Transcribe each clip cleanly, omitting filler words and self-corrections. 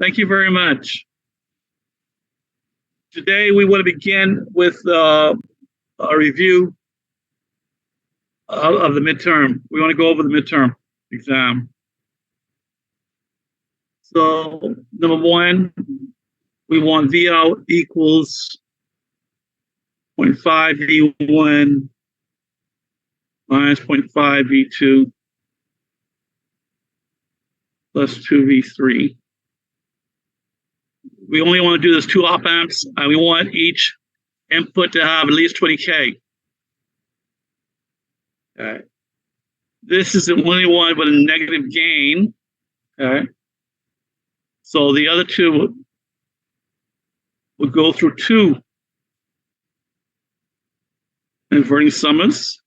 Thank you very much. Today we want to begin with a review of the midterm. We want to go over the midterm exam. So number one, we want V out equals 0.5 V1 minus 0.5 V2 plus 2 V3. We only want to do this 2 op amps, and we want each input to have at least 20K. Okay. This is the only one with a negative gain. Okay. So the other two would go through 2 inverting summers.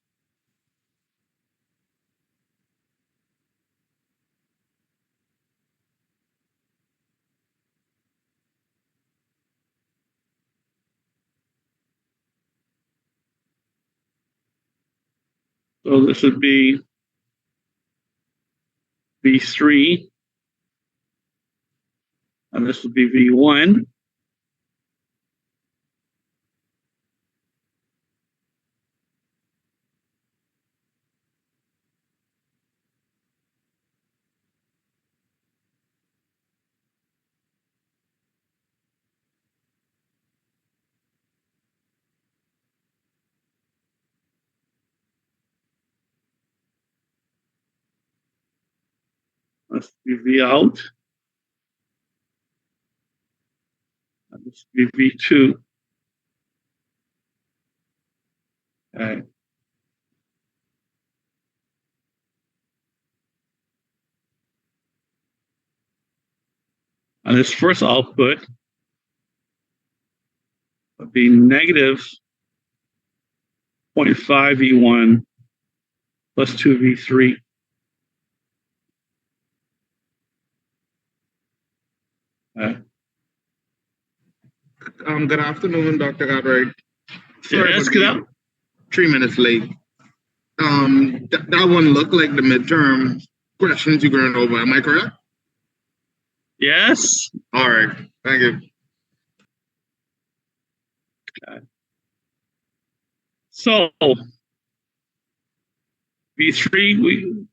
So this would be V3, and this would be V1. This would be V out. And this would be V2. Okay. And this first output would be negative 0.5 V1 plus 2 V3. Okay. Good afternoon, Dr. Cartwright. Sorry, Yes, get out. 3 minutes late. That one looked like the midterm questions you going over. Am I correct? Yes. All right. Thank you. Okay. So V3, we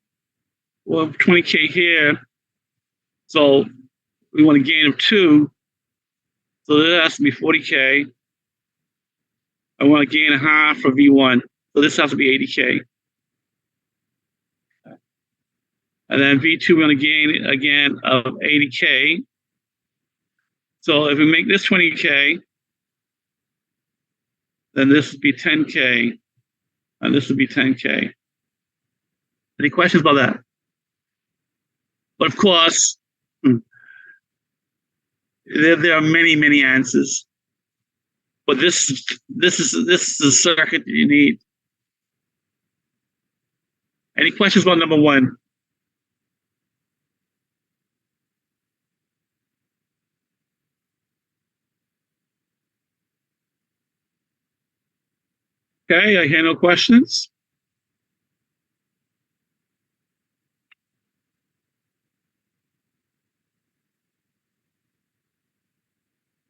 will have 20K here. So we want a gain of 2. So that has to be 40K. I want to gain a half for V1. So this has to be 80K. And then V2, we're going to gain again of 80K. So if we make this 20K, then this would be 10K, and this would be 10K. Any questions about that? But of course, there are many answers. But this is the circuit that you need. Any questions about number one? Okay, I hear no questions.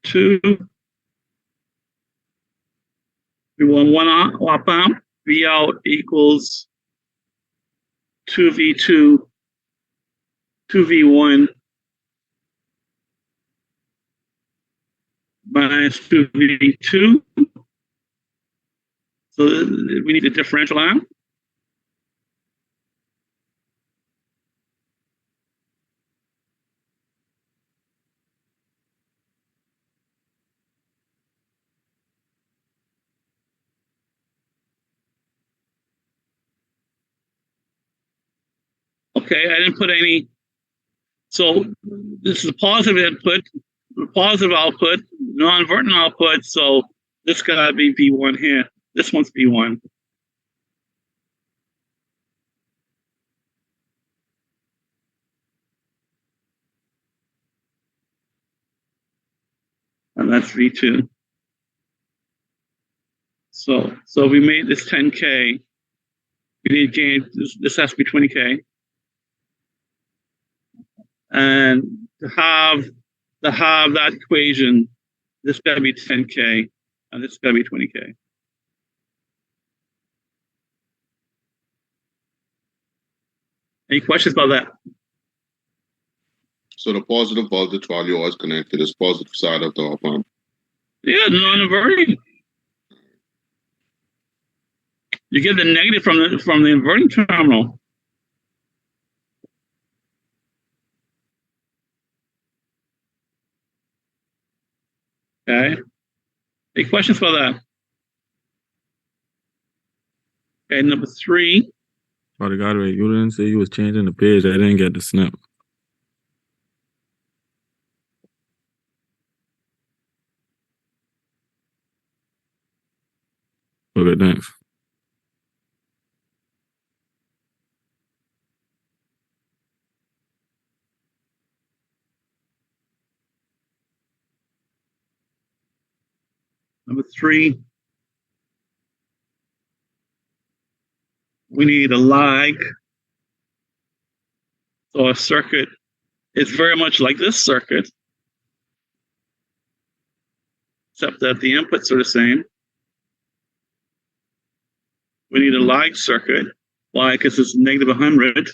Two. We want 1 op amp. V out equals 2V2, 2V1 minus 2V2. So we need a differential amp. Okay, I didn't put any. So this is a positive input, positive output, non-inverting output. So this gotta be V1 here. This one's V1. And that's V2. So we made this 10K. We need to gain, this has to be 20K. And to have to have that equation, this got to be 10K, and this got to be 20K. Any questions about that? So the positive voltage while yours is connected is positive side of the op amp. Yeah, non-inverting. You get the negative from the inverting terminal. Okay. Any questions about that? Okay, number 3. Oh, the guy, you didn't say you was changing the page. I didn't get the snap. Okay, thanks. Number 3. We need a lag. So a circuit is very much like this circuit, except that the inputs are the same. We need a lag circuit. Why? Because it's negative 100.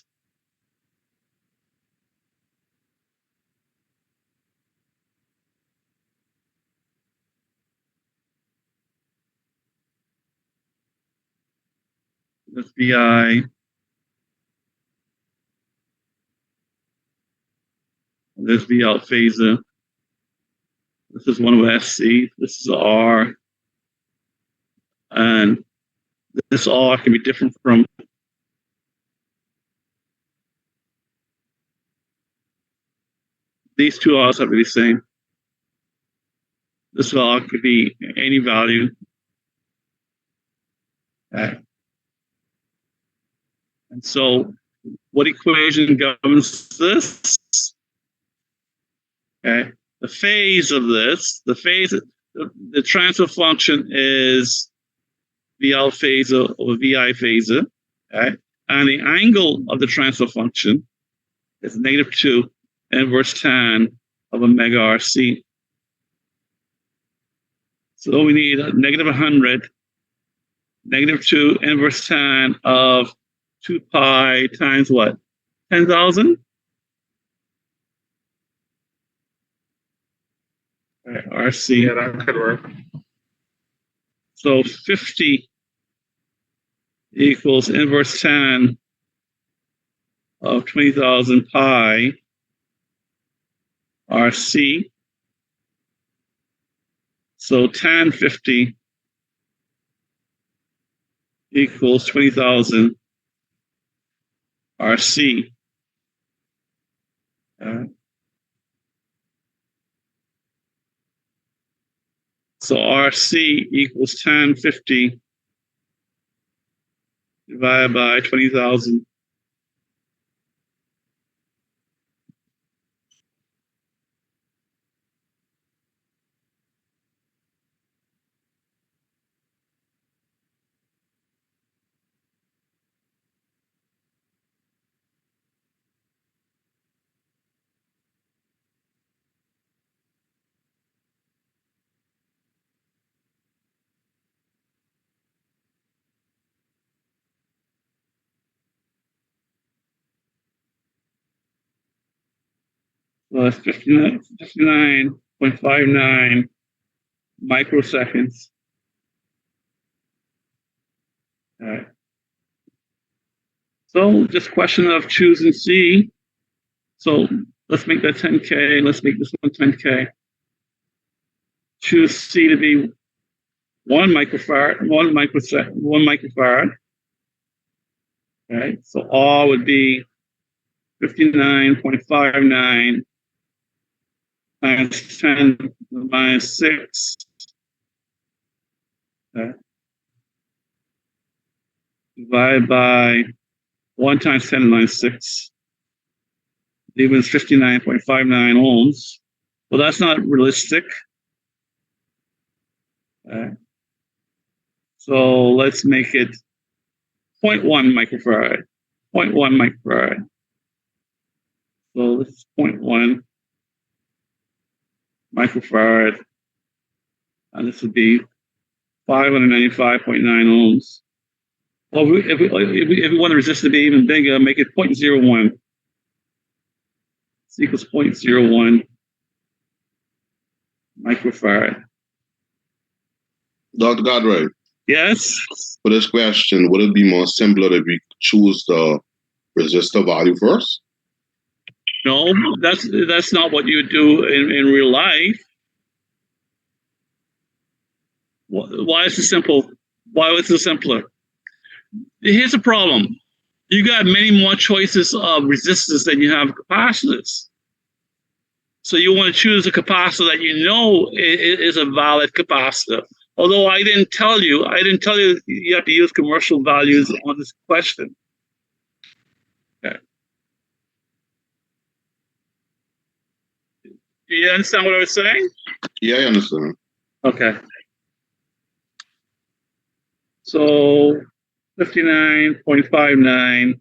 That's VI. There's VL phasor. This is one with SC. This is R. And this R can be different from these two R's have to be the same. This R could be any value. Okay. And so what equation governs this? Okay. The phase of this, the transfer function is VL phasor over VI phasor. Okay. And the angle of the transfer function is -2 inverse tan of omega RC. So we need a -100, -2 inverse tan of 2 pi times what? 10,000? Right, RC. Yeah, that could work. So 50 equals inverse tan of 20,000 pi RC. So tan 50 equals 20,000 RC. So RC equals tan 50 divided by 20,000. So that's 59.59 microseconds. All right. So just question of choosing C. So let's make that 10K. Let's make this one 10K. Choose C to be 1 microfarad, 1 microsecond, 1 microfarad. All right. So R would be 59.59 times 10 minus 6. Okay. Divided by 1 times 10 minus 6. Leavens 59.59 ohms. Well, that's not realistic. So let's make it 0.1 microfarad. 0.1 microfarad. So this is 0.1. microfarad. And this would be 595.9 ohms. Well, if we want the resistance to be even bigger, make it 0.01. This equals 0.01 microfarad. Dr. Godray, Yes? for this question, would it be more simpler if we choose the resistor value first? No, that's not what you would do in real life. Why is it simple? Why is it simpler? Here's the problem. You got many more choices of resistors than you have capacitors. So you want to choose a capacitor that you know is a valid capacitor. Although I didn't tell you you have to use commercial values on this question. Okay. Do you understand what I was saying? Yeah, I understand. Okay. So 59.59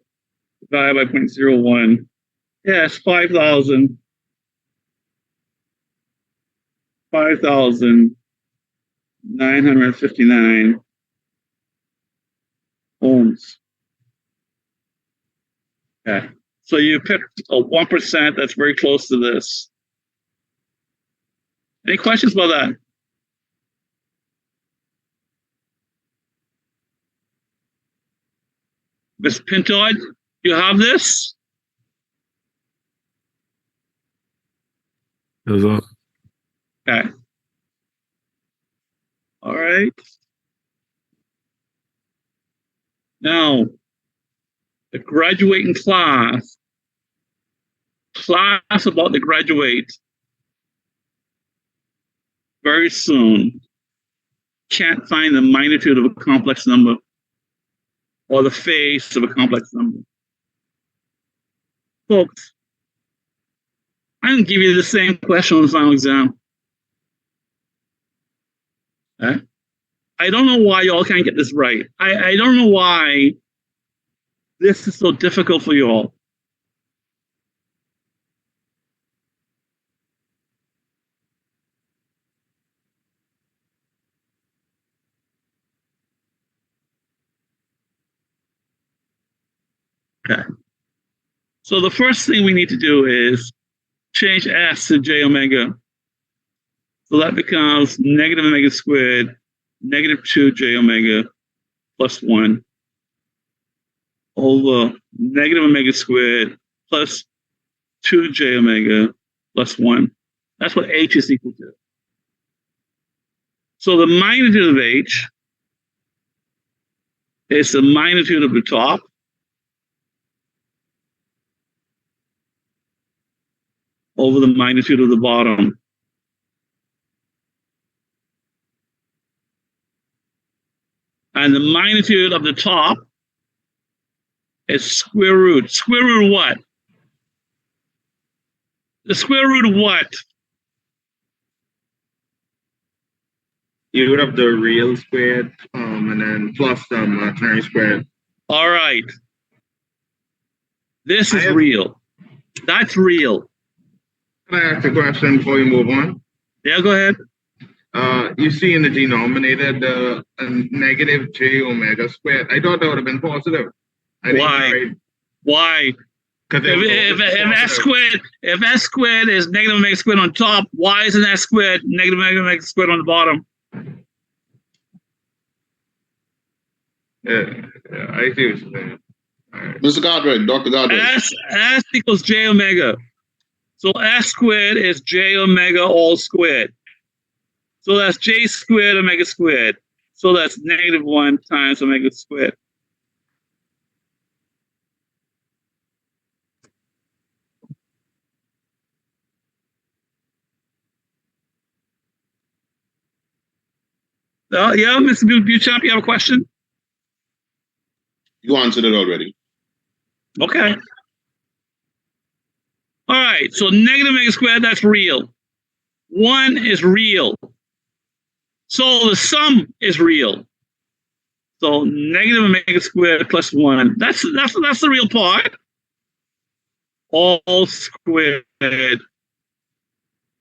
divided by 0.01. Yes, 5,959 ohms. Okay. So you picked a 1% that's very close to this. Any questions about that? Ms. Pinto, you have this? That's all. Okay. All right. Now, the graduating class about to graduate very soon can't find the magnitude of a complex number or the face of a complex number. Folks, I can give you the same question on the final exam. Okay? I don't know why y'all can't get this right. I don't know why this is so difficult for you all. Okay. So the first thing we need to do is change S to j omega. So that becomes negative omega squared, negative 2 j omega plus 1 over negative omega squared plus 2 j omega plus 1. That's what H is equal to. So the magnitude of H is the magnitude of the top over the magnitude of the bottom. And the magnitude of the top is square root. Square root of what? The square root of what? You would have the real squared, and then plus the imaginary squared. All right. This is real. That's real. Can I ask a question before you move on? Yeah, go ahead. You see in the denominator the negative j omega squared. I thought that would have been positive. Why? Why? Because if S squared is negative omega squared on top, why isn't S squared negative omega squared on the bottom? Yeah, I see what you're saying. Right. Mr. Godray, Dr. Godray. S equals j omega. So S squared is j omega all squared. So that's j squared omega squared. So that's negative 1 times omega squared. Yeah, Mr. Beauchamp, you have a question? You answered it already. Okay. All right, so negative omega squared, that's real. 1 is real. So the sum is real. So negative omega squared plus 1. That's the real part. All squared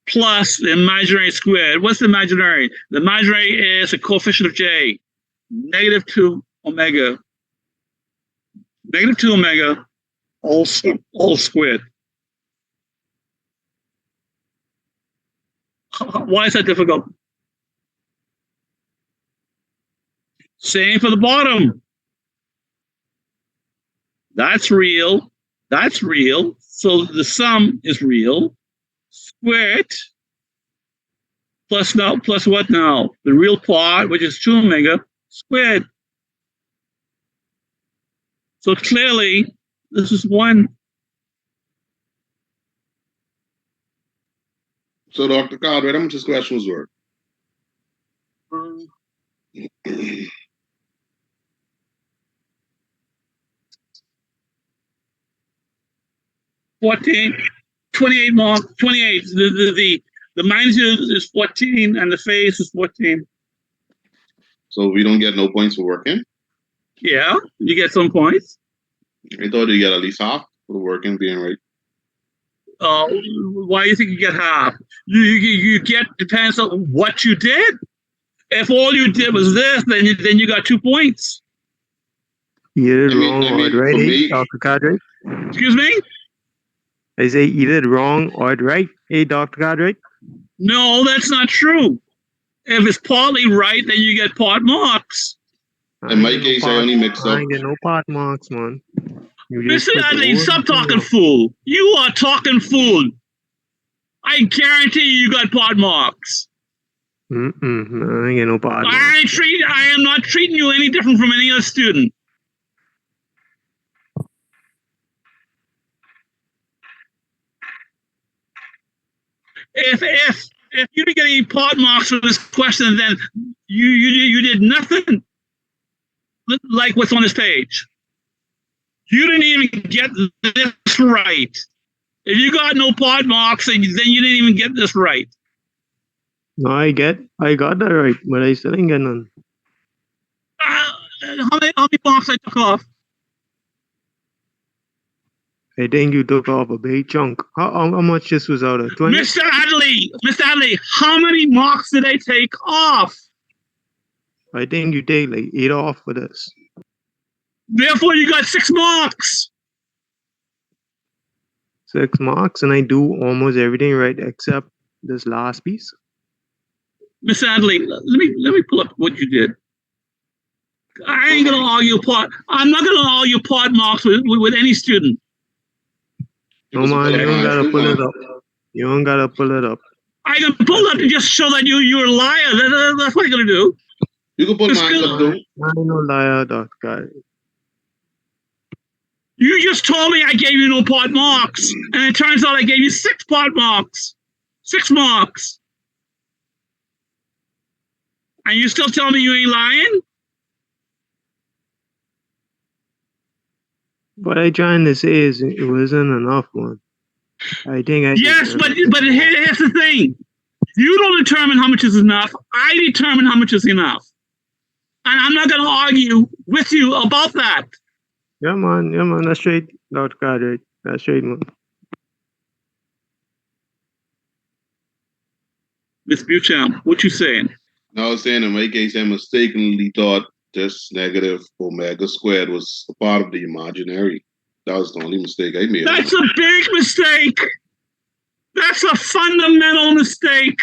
plus the imaginary squared. What's the imaginary? The imaginary is a coefficient of j, negative 2 omega. Negative 2 omega, all squared. Why is that difficult? Same for the bottom. That's real. That's real. So the sum is real. Squared plus what now? The real part, which is 2 omega squared. So clearly, this is 1. So, Dr. Cartwright, how much this question was worth? 14, 28 mark, 28. The magnitude is 14 and the phase is 14. So we don't get no points for working? Yeah, you get some points. I thought you get at least half for the working being right. Why do you think you get half? You get, depends on what you did. If all you did was this, then you got 2 points. You did I mean- wrong I mean, or right, for me- Dr. Cartwright? Excuse me? I say either wrong or right, Dr. Cartwright? No, that's not true. If it's partly right, then you get part marks. In my case, I only mixed I up. ain't get no part marks, man. You just Mr. put the Adley, whole stop thing talking up. fool. You are talking fool. I guarantee you got part marks. I ain't get no part marks. I am not treating you any different from any other student. If you didn't get any part marks for this question, then you did nothing like what's on this page. You didn't even get this right. If you got no part marks, then you didn't even get this right. No, I got that right, but I still ain't get none. How many marks I took off? I think you took off a big chunk. How much this was out of 20? Mr. Adley, how many marks did I take off? I think you take like 8 off for this. Therefore, you got 6 marks. 6 marks, and I do almost everything right except this last piece. Mr. Adley, let me pull up what you did. I ain't gonna argue part. I'm not gonna argue part marks with any student. No, man, you don't gotta pull it up. You don't gotta pull it up. I can pull up to just show that you're a liar. That's what you're gonna do. You can put It's mine good. up, though. I ain't no liar, Dr. Cartwright. You just told me I gave you no part marks, and it turns out I gave you 6 part marks. 6 marks. And you still tell me you ain't lying? What I trying to say is it wasn't enough, one. I think I Yes, but here's the thing. You don't determine how much is enough. I determine how much is enough. And I'm not going to argue with you about that. yeah, man, that's straight, Dr. Cartwright. That's straight, man. Miss Bucham, what you saying? I was saying in my case, I mistakenly thought this negative omega squared was a part of the imaginary. That was the only mistake I made. That's a big mistake. That's a fundamental mistake.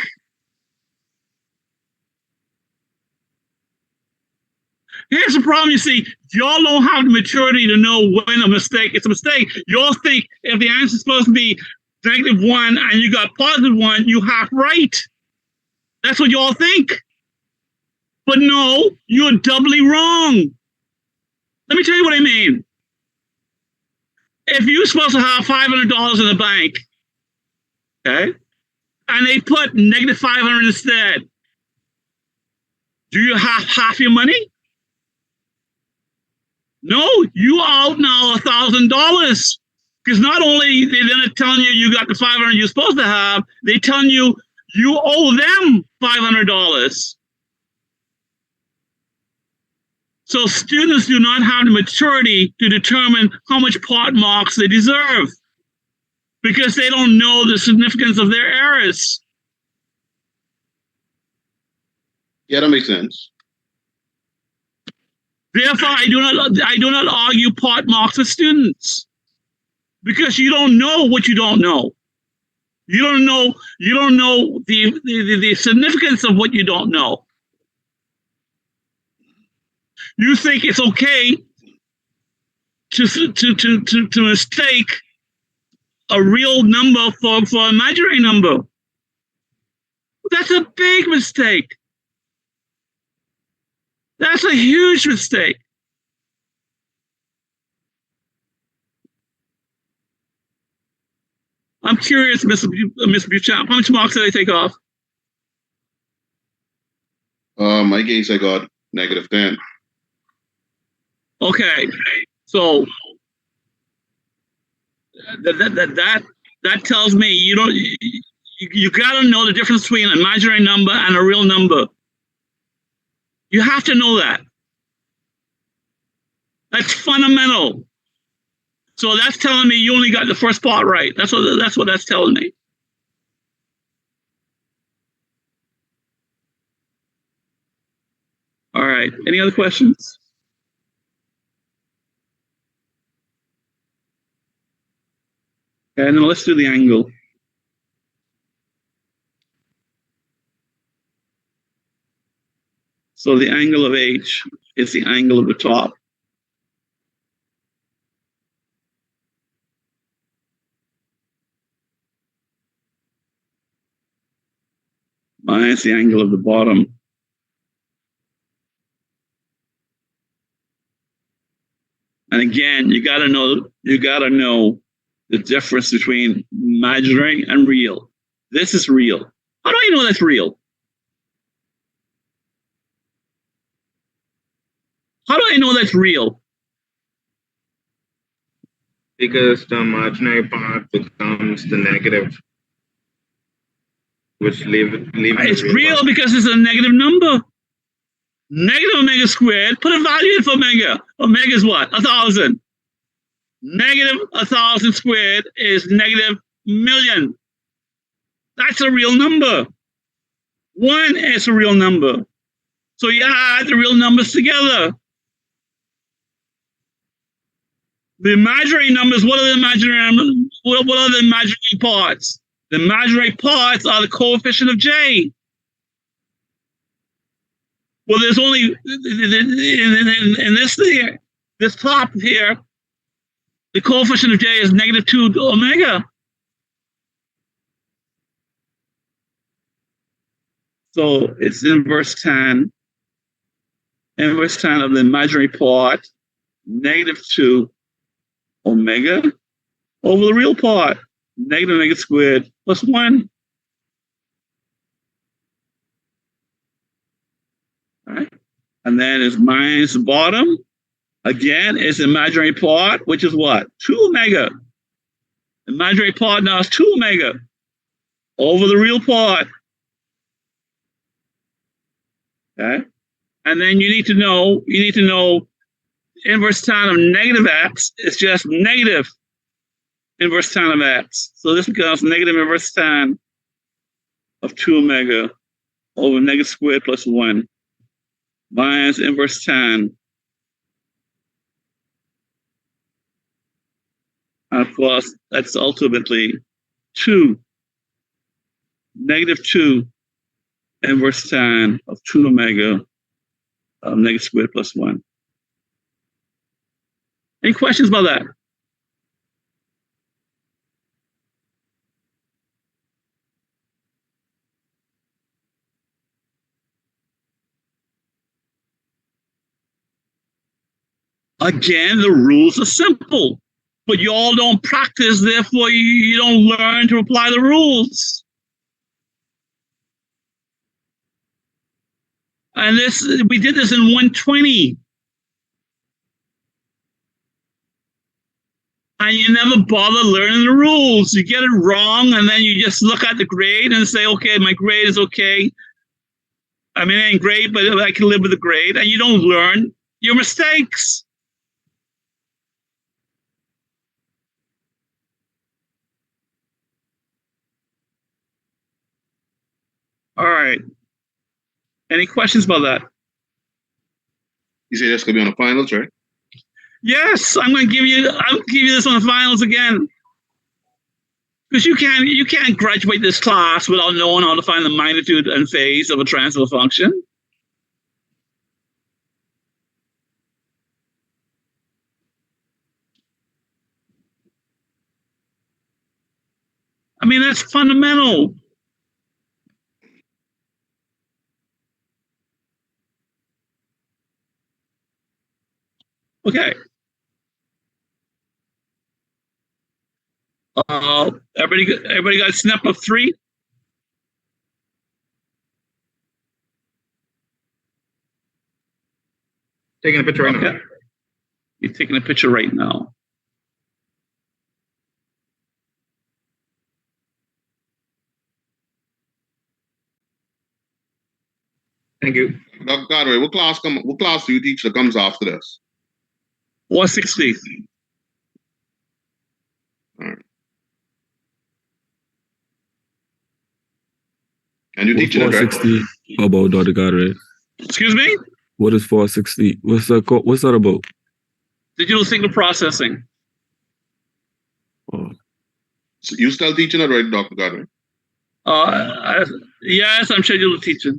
Here's the problem, you see, y'all don't have the maturity to know when a mistake is a mistake. Y'all think if the answer is supposed to be -1 and you got +1, you half right. That's what y'all think. But no, you're doubly wrong. Let me tell you what I mean. If you're supposed to have $500 in the bank, okay, and they put -500 instead, do you have half your money? No, you out now $1,000. Because not only they're then telling you got the 500 you're supposed to have, they telling you owe them $500. So students do not have the maturity to determine how much part marks they deserve because they don't know the significance of their errors. Yeah, that makes sense. Therefore, I do not argue part marks with students because you don't know what you don't know. You don't know the significance of what you don't know. You think it's okay to mistake a real number for an imaginary number. That's a big mistake. That's a huge mistake. I'm curious, Mr. Buchamp, how much marks did I take off? My case, I got -10. Okay, so that tells me you gotta know the difference between an imaginary number and a real number. You have to know that. That's fundamental. So that's telling me you only got the first part right. That's what that's telling me. All right. Any other questions? Okay, now let's do the angle. So the angle of H is the angle of the top. Minus the angle of the bottom. And again, you gotta know the difference between imaginary and real. This is real. How do I know that's real? How do I know that's real? Because the imaginary part becomes the negative, which leave It's real because it's a negative number. Negative omega squared, put a value in for omega. Omega is what? 1,000. Negative 1,000 squared is -1,000,000. That's a real number. 1 is a real number. So you add the real numbers together. The imaginary numbers, what are the imaginary parts? The imaginary parts are the coefficient of J. Well, there's only in this top here, the coefficient of J is -2 omega. So it's inverse tan of the imaginary part, -2 omega over the real part, negative omega squared plus 1. All right. And then it's minus the bottom. Again, it's imaginary part, which is what? 2 omega. Imaginary part now is 2 omega over the real part. Okay. And then you need to know inverse tan of -x is just negative inverse tan of x. So this becomes negative inverse tan of 2 omega over negative squared plus 1 minus inverse tan. And of course, that's ultimately -2 inverse tan of 2 omega of negative squared plus 1. Any questions about that? Again, the rules are simple, but you all don't practice, therefore you don't learn to apply the rules. And we did this in 120. And you never bother learning the rules. You get it wrong, and then you just look at the grade and say, okay, my grade is okay. I mean, it ain't great, but I can live with the grade. And you don't learn your mistakes. All right. Any questions about that? You say that's gonna be on the finals, right? Yes, I'll give you this on the finals again. Because you can't graduate this class without knowing how to find the magnitude and phase of a transfer function. I mean, that's fundamental. Okay. Everybody got a snap of 3? Taking a picture right now. Okay. You're taking a picture right now. Thank you. Dr. Cartwright, what class do you teach that comes after this? 460. And you teaching it, right? 460 about, Dr. Cartwright? Excuse me? What is 460? What's that about? Digital signal processing. Oh, So you still teaching it, right, Dr. Cartwright? Yes, I'm scheduled to teach it.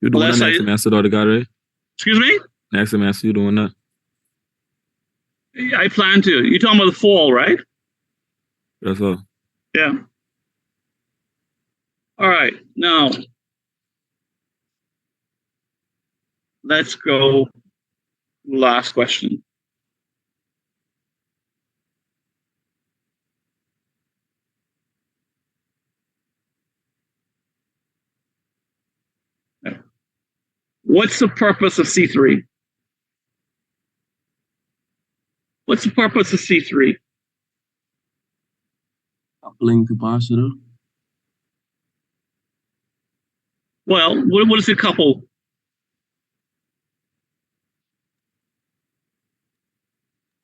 you doing Unless that next semester, Dr. Cartwright? Excuse me? Next semester, you doing that? I plan to. You're talking about the fall, right? That's all. Yeah. All right. Now, let's go. Last question. What's the purpose of C3? What's the purpose of C3? Coupling capacitor. Well, what is it couple?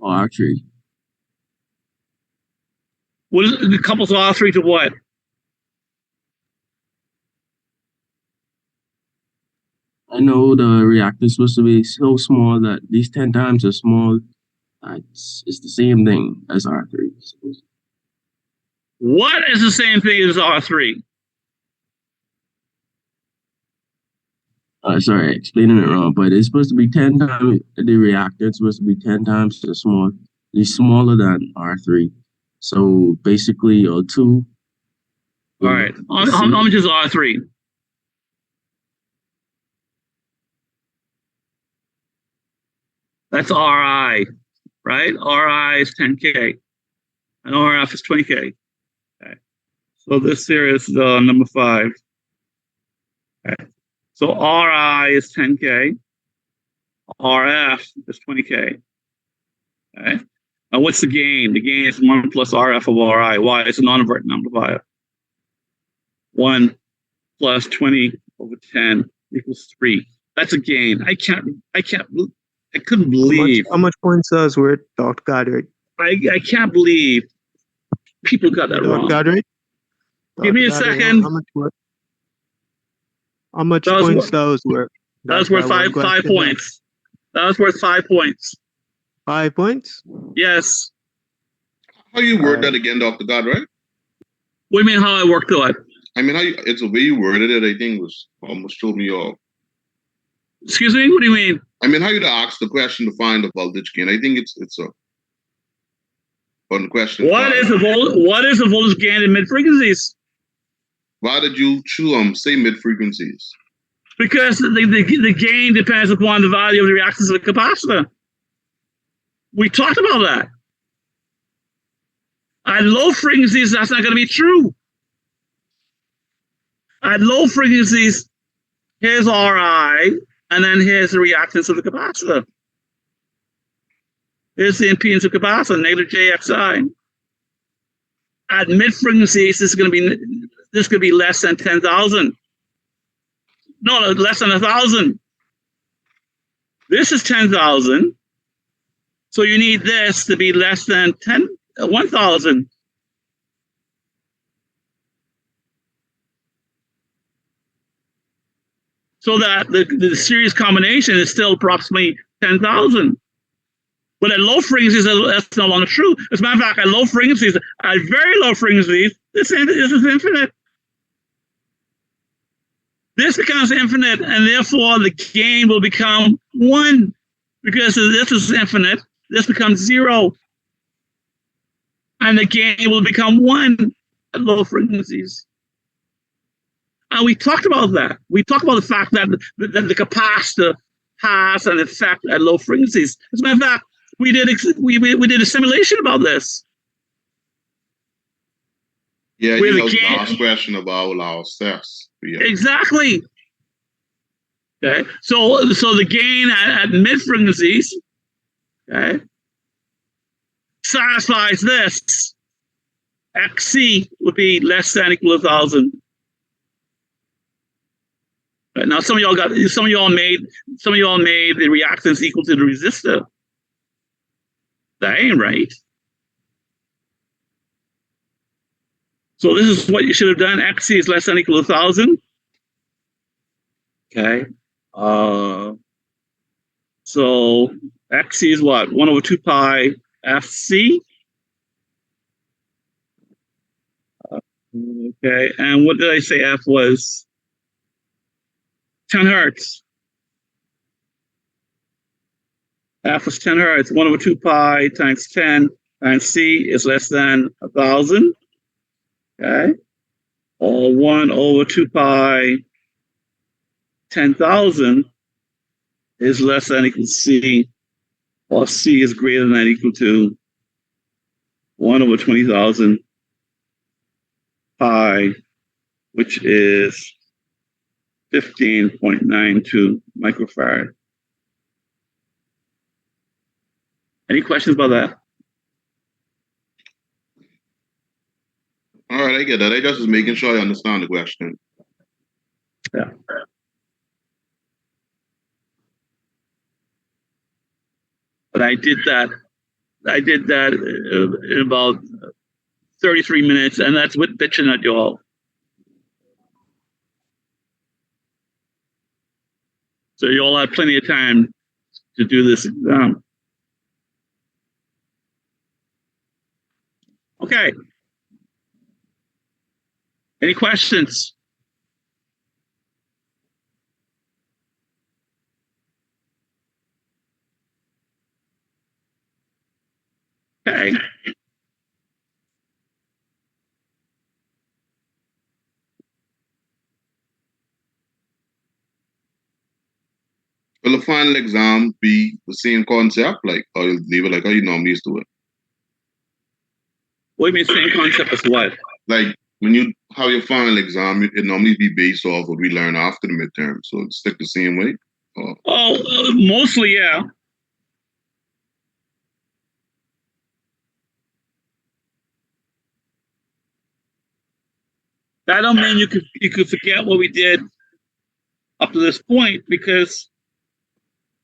R3. What is it couples R3 to what? I know the reactor is supposed to be so small that these 10 times as small. It's the same thing as R3. What is the same thing as R3? Sorry, explaining it wrong, but it's supposed to be 10 times the reactor. It's supposed to be 10 times as small. It's smaller than R3. So basically, O2. All right. How much is R3? That's RI, right? RI is 10K, and RF is 20K. Okay. So this here is the number 5. Okay. So RI is 10K, RF is 20K. Okay. Now what's the gain? The gain is 1 plus RF of RI. Why? It's a non-inverting amplifier. 1 plus 20 over 10 equals 3. That's a gain. I couldn't believe. How much points does worth, Dr. Cartwright? I can't believe people got that wrong. Dr. Cartwright? Give me a second. How much That was points that was worth? That was worth 5 points. That was worth 5 points. 5 points? Yes. How you word that again, Dr. Cartwright? What do you mean how I worked to it? I mean, it's the way you worded it, I think, was almost threw me off. Excuse me? What do you mean? I mean, how you ask the question to find the voltage gain? I think it's a fun question. What is the voltage gain in mid frequencies? Why did you say mid frequencies? Because the gain depends upon the value of the reactance of the capacitor. We talked about that. At low frequencies, that's not going to be true. At low frequencies, here's RI, and then here's the reactance of the capacitor. Here's the impedance of the capacitor, negative JXI. At mid frequencies, this could be less than 10,000. No, less than 1,000. This is 10,000. So you need this to be less than 1,000. so that the series combination is still approximately 10,000. But at low frequencies, that's no longer true. As a matter of fact, at low frequencies, at very low frequencies, this is infinite. This becomes infinite, and therefore the gain will become 1. Because this is infinite, this becomes 0. And the gain will become 1 at low frequencies. And we talked about that. We talked about the fact that the capacitor has an effect at low frequencies. As a matter of fact, we did a simulation about this. Yeah, Where you the know, the gain- last question about our steps. Yeah. Exactly. Okay. So the gain at mid frequencies, okay, satisfies this. XC would be less than or equal to 1,000. Right, now some of y'all made the reactance equal to the resistor. That ain't right. So this is what you should have done. XC is less than or equal to 1,000. Okay. So XC is what? 1 over 2 pi FC. Okay. And what did I say F was? 10 hertz. F was 10 hertz. 1 over 2 pi times 10 times C is less than 1,000. Okay. Or 1 over 2 pi 10,000 is less than or equal to C, or C is greater than or equal to 1 over 20,000 pi, which is 15.92 microfarad. Any questions about that? All right, I get that. I just was making sure I understand the question. Yeah. But I did that in about 33 minutes, and that's with bitching at y'all. So you all had plenty of time to do this exam. Okay. Any questions? Okay. Will the final exam be the same concept, like, or you'll leave it like how you normally used to it? What do you mean same concept as what? Like, when you have your final exam, it normally be based off what we learn after the midterm. So it's stick the same way? Or Mostly, yeah. That don't mean you could forget what we did up to this point, because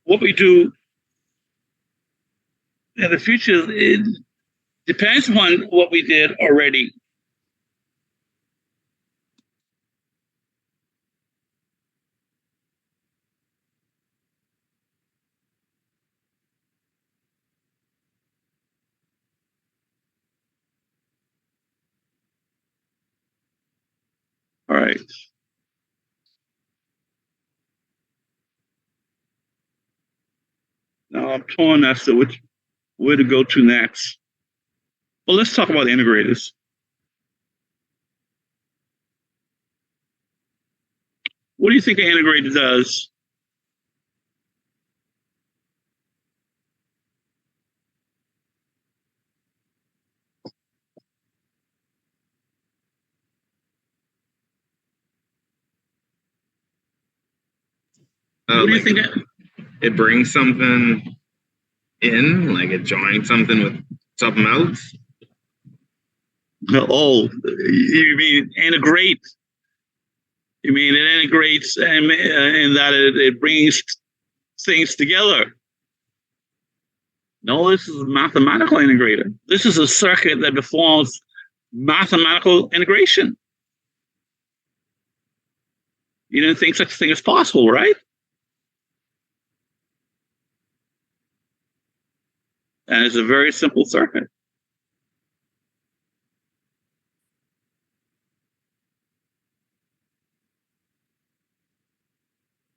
what we do in the future, it depends on what we did already. All right. Now I'm torn as to where to go to next. Well, let's talk about integrators. What do you think an integrator does? What do you think? It brings something in, like it joins something with something else. Oh, you mean integrate? You mean it integrates and in that it brings things together? No, this is a mathematical integrator. This is a circuit that performs mathematical integration. You didn't think such a thing is possible, right? And it's a very simple circuit.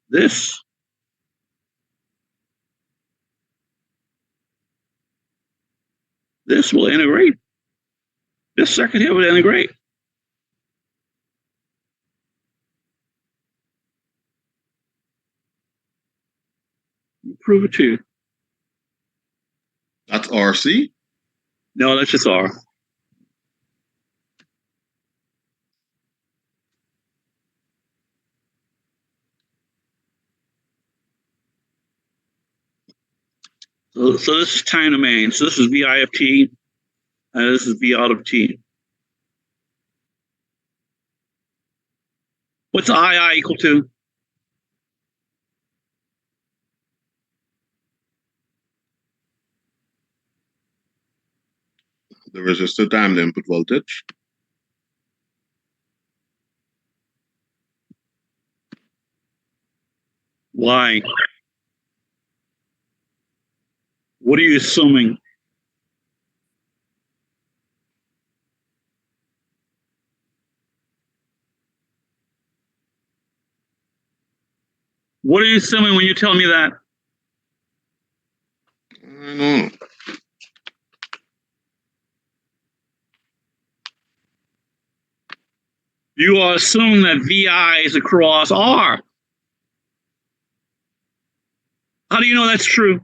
This will integrate. This circuit here will integrate. Prove it to you. That's RC. No, that's just R. So this is time domain. So this is V I of t, and this is V out of t. What's II equal to? The resistor times the input voltage. Why? What are you assuming? What are you assuming when you tell me that? I don't know. You are assuming that VI is across R. How do you know that's true?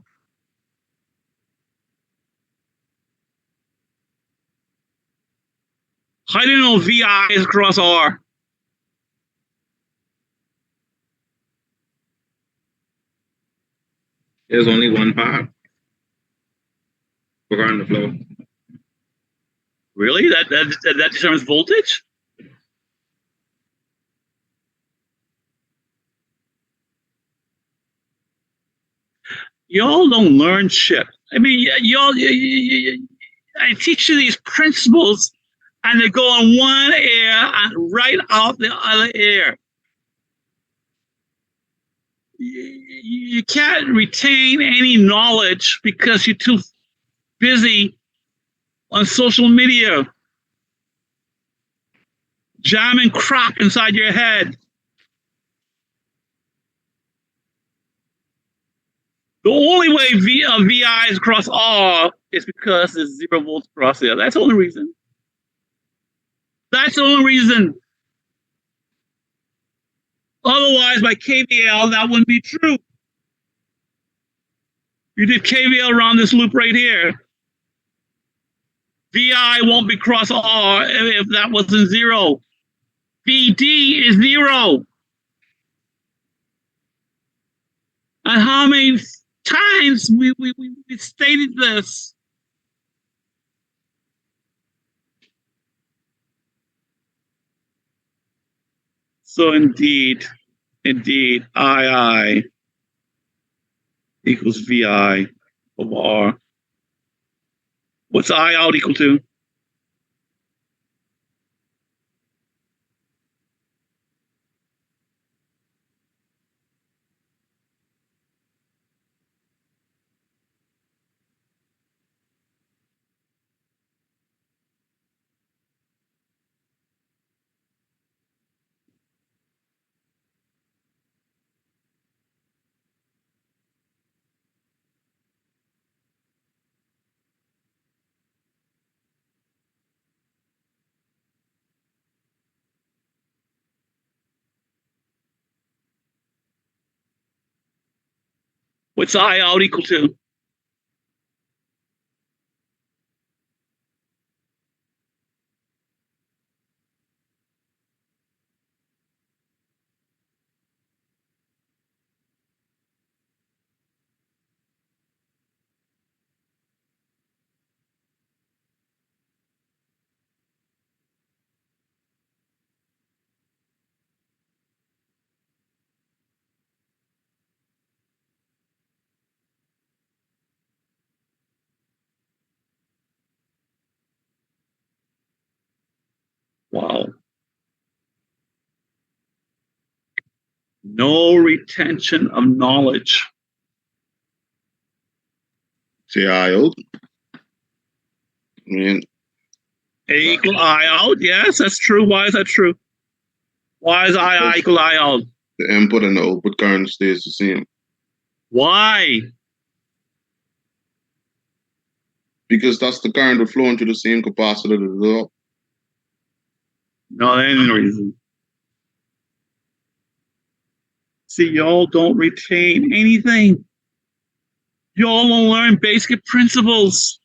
How do you know VI is across R? There's only one path for current to flow. Really? That determines voltage? Y'all don't learn shit. I mean, I teach you these principles, and they go in one ear and right out the other ear. You can't retain any knowledge because you're too busy on social media, jamming crap inside your head. The only way VI is across R is because there's 0 volts across there. That's the only reason. That's the only reason. Otherwise, by KVL, that wouldn't be true. You did KVL around this loop right here. VI won't be cross R if that wasn't 0. VD is 0. And how many times we stated this? So indeed, II equals VI of R. What's I out equal to? What's I out equal to? Wow. No retention of knowledge. Say I out. I mean, A equal I out. Yes, that's true. Why is that true? Why is I equal I out? the input and the output current stays the same Why? because that's the current that's flowing through the same capacitor to the No, there ain't no reason. See, y'all don't retain anything. Y'all don't learn basic principles.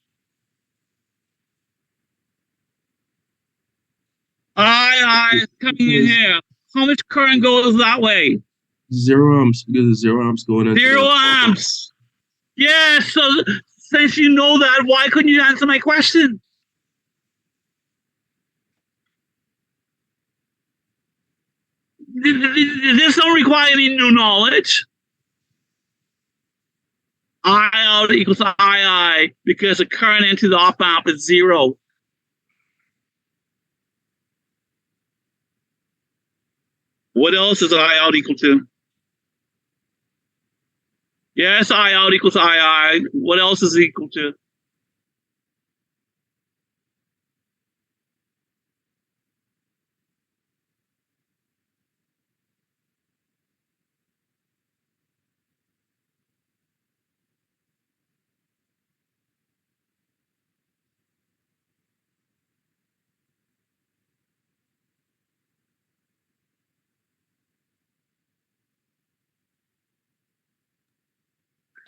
I is coming in here. How much current goes that way? 0 amps because the 0 amps going into 0 amps. Yeah, so since you know that, why couldn't you answer my question? This don't require any new knowledge. I out equals I because the current into the op amp is 0. What else is I out equal to? Yes, I out equals I. What else is it equal to?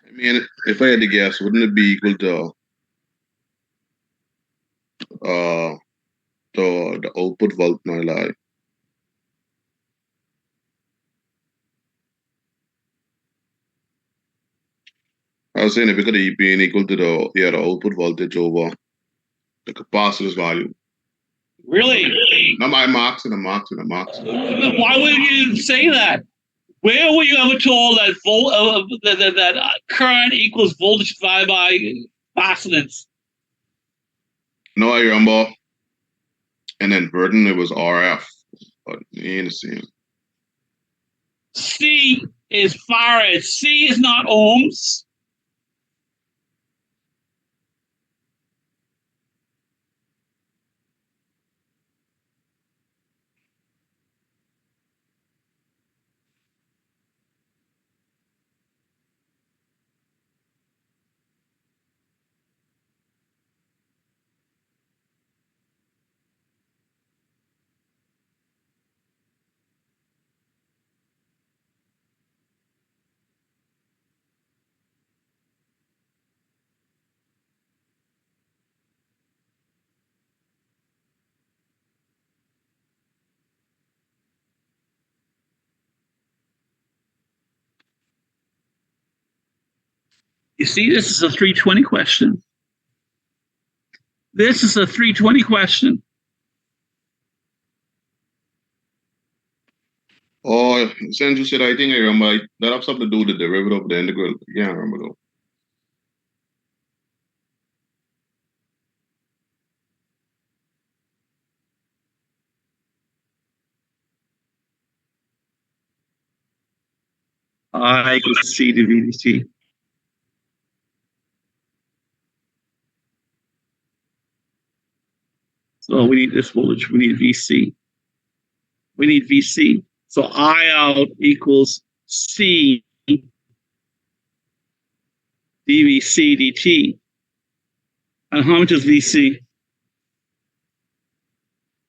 I mean, if I had to guess, wouldn't it be equal to the output volt no lie? I was saying if it could be equal to the output voltage over the capacitor's value. Really? Not my marks and the marks and the marks. Why would you say that? Where were you ever told that current equals voltage divided by capacitance? No, I remember. And then Burton, it was RF. But it ain't the same. C is farad. C is not ohms. You see, this is a 320 question. This is a 320 question. Oh, since you said I think I remember that have something to do with the derivative of the integral. Yeah, I remember though. I equals C to VDT. So we need this voltage. We need VC. We need VC. So I out equals C dVC dt. And how much is VC?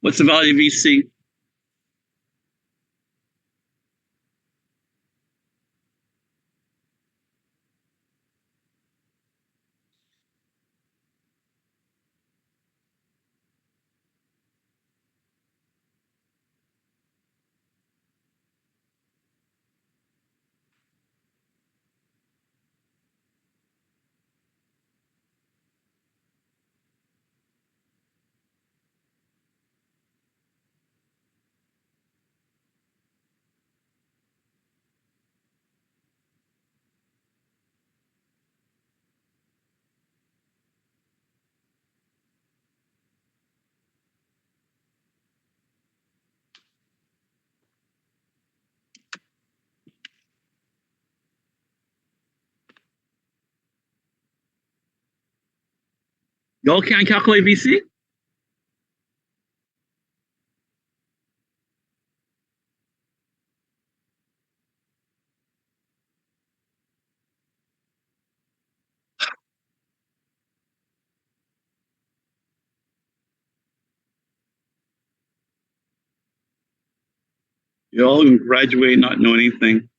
What's the value of VC? Y'all can't calculate VC? Y'all can graduate not know anything.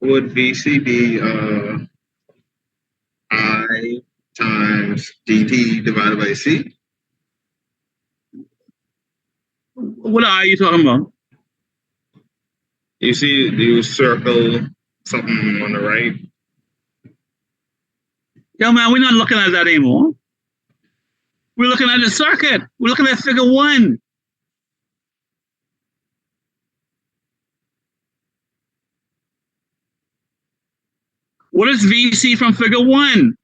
Would VC be I times dt divided by C? What are you talking about? You see, you circle something on the right. Yo, man, we're not looking at that anymore. We're looking at the circuit. We're looking at figure 1. What is VC from figure 1?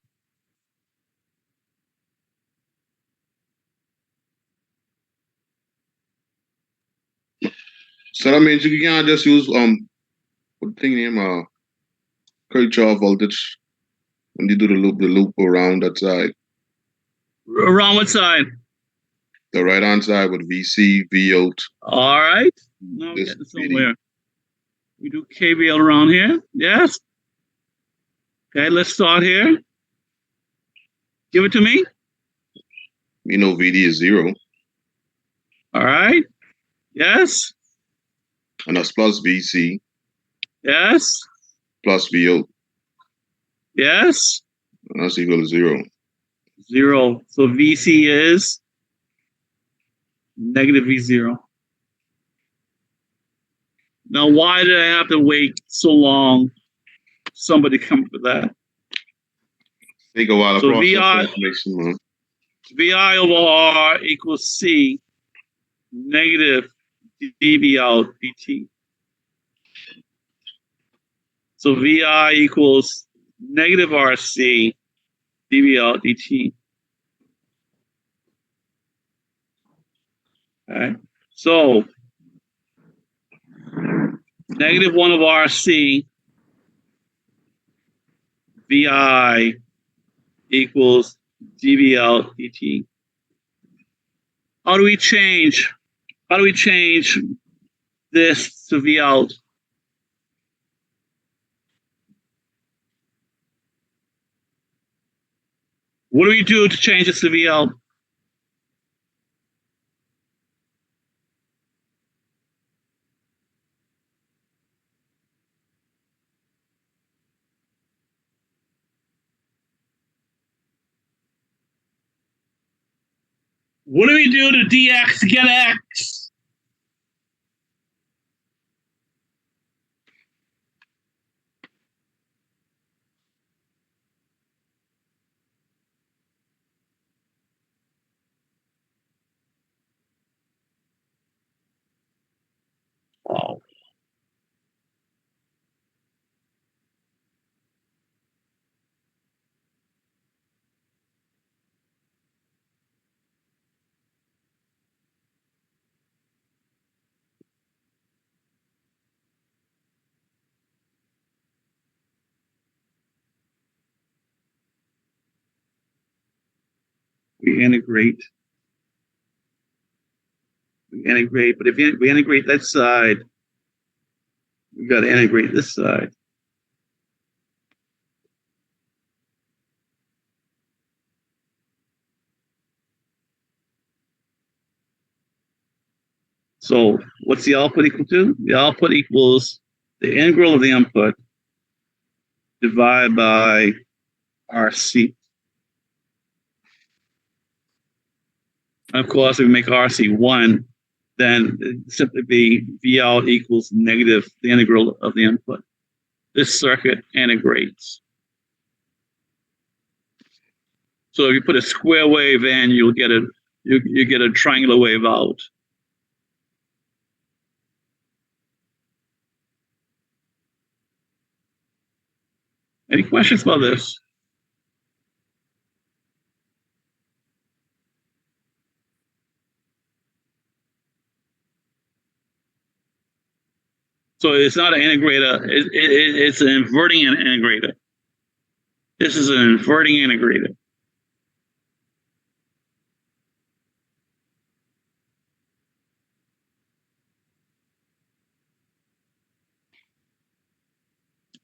So that means you can't just use what thing name Kirchhoff voltage when you do the loop around that side. Around what side? The right hand side with VC, V out. All right. No, This getting VD. somewhere. We do KVL around here. Yes. Okay, let's start here. Give it to me. We know VD is 0. All right. Yes. And that's plus VC Yes. plus V out. Yes. And that's equal to 0. 0. So VC is negative V0. Now, why did I have to wait so long? Somebody come up with that. Take a while to So process VI the information, man. VI over R equals C negative dV out dt. So VI equals negative RC dV out dt. Okay. So negative 1 of RC VI equals dV out dt. How do we change this to V out? What do we do to change this to V out? What do we do to dx to get x? Oh. We integrate, but if we integrate that side, we got to integrate this side. So what's the output equal to? The output equals the integral of the input divided by RC. And of course, if we make RC 1, then it'd simply be V out equals negative the integral of the input. This circuit integrates. So if you put a square wave in, you'll get you get a triangular wave out. Any questions about this? So it's not an integrator, it's an inverting integrator. This is an inverting integrator.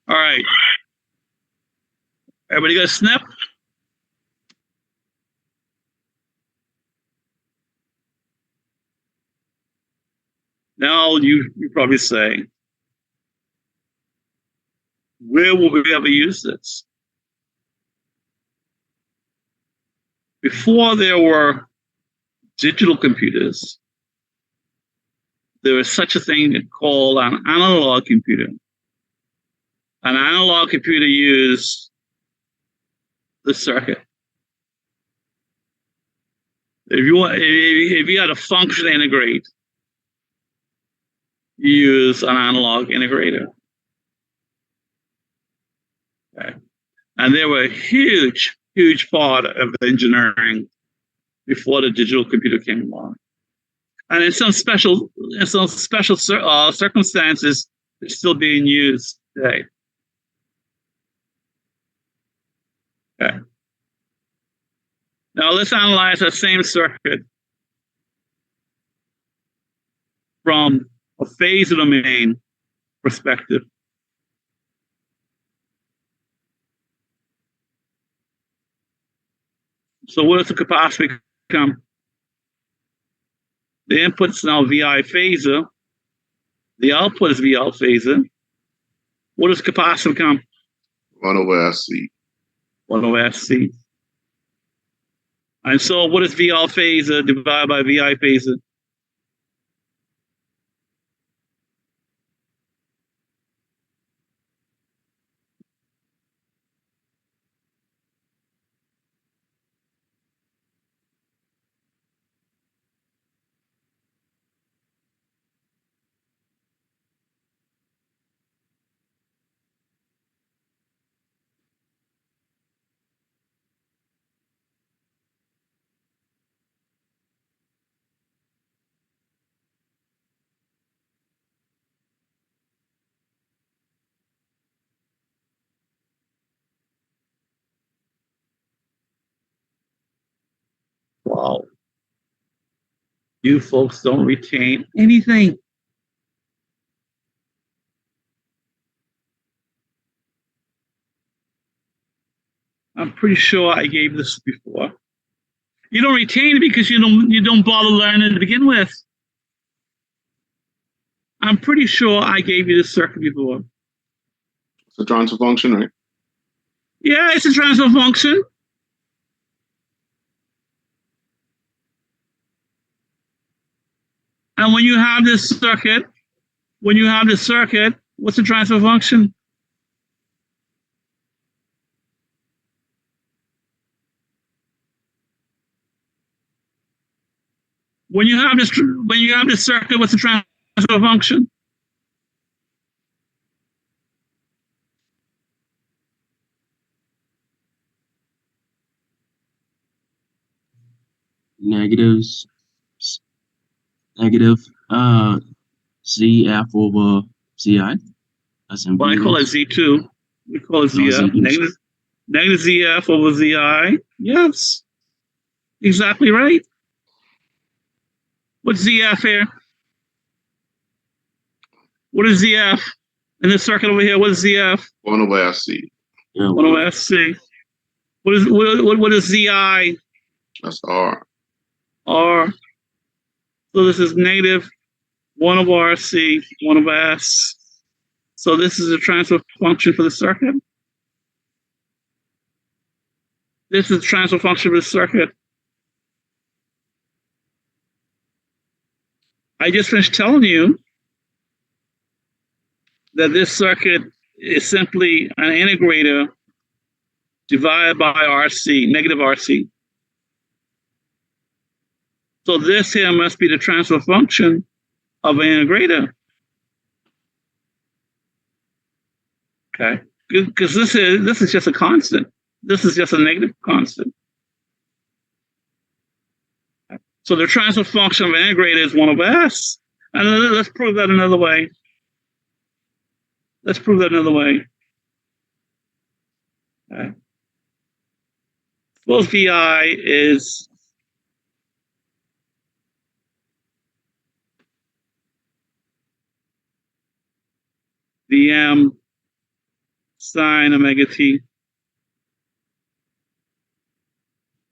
All right. Everybody got a snip? Now you probably say, where will we ever use this? Before there were digital computers, there was such a thing called an analog computer. An analog computer used the circuit. If you had a function integrate, you use an analog integrator. Okay. And they were a huge part of engineering before the digital computer came along. And in some special circumstances, it's still being used today. Okay. Now let's analyze that same circuit from a phasor domain perspective. So what does the capacitor become? The input is now VI phasor. The output is VL phasor. What does capacitor become? 1 over SC. 1 over SC. And so what is VL phasor divided by VI phasor? Wow. You folks don't retain anything. I'm pretty sure I gave this before. You don't retain it because you don't bother learning to begin with. I'm pretty sure I gave you this circuit before. It's a transfer function, right? Yeah, it's a transfer function. And when you have this circuit, what's the transfer function? When you have this circuit, what's the transfer function? Negative ZF over ZI. That's Well, I call it Z2. We call it ZF. Z2. Negative ZF over ZI. Yes. Exactly right. What's ZF here? What is ZF? In this circuit over here, what is ZF? 1 over SC. Yeah, 1 over SC. What is ZI? That's R. R. So this is negative 1 over RC, 1 over S. So this is a transfer function for the circuit. This is the transfer function for the circuit. I just finished telling you that this circuit is simply an integrator divided by RC, negative RC. So this here must be the transfer function of an integrator. Okay. because this is just a constant. This is just a negative constant. So the transfer function of an integrator is 1 over s. And let's prove that another way. Let's prove that another way. Okay. Suppose VI is Vm sine omega t.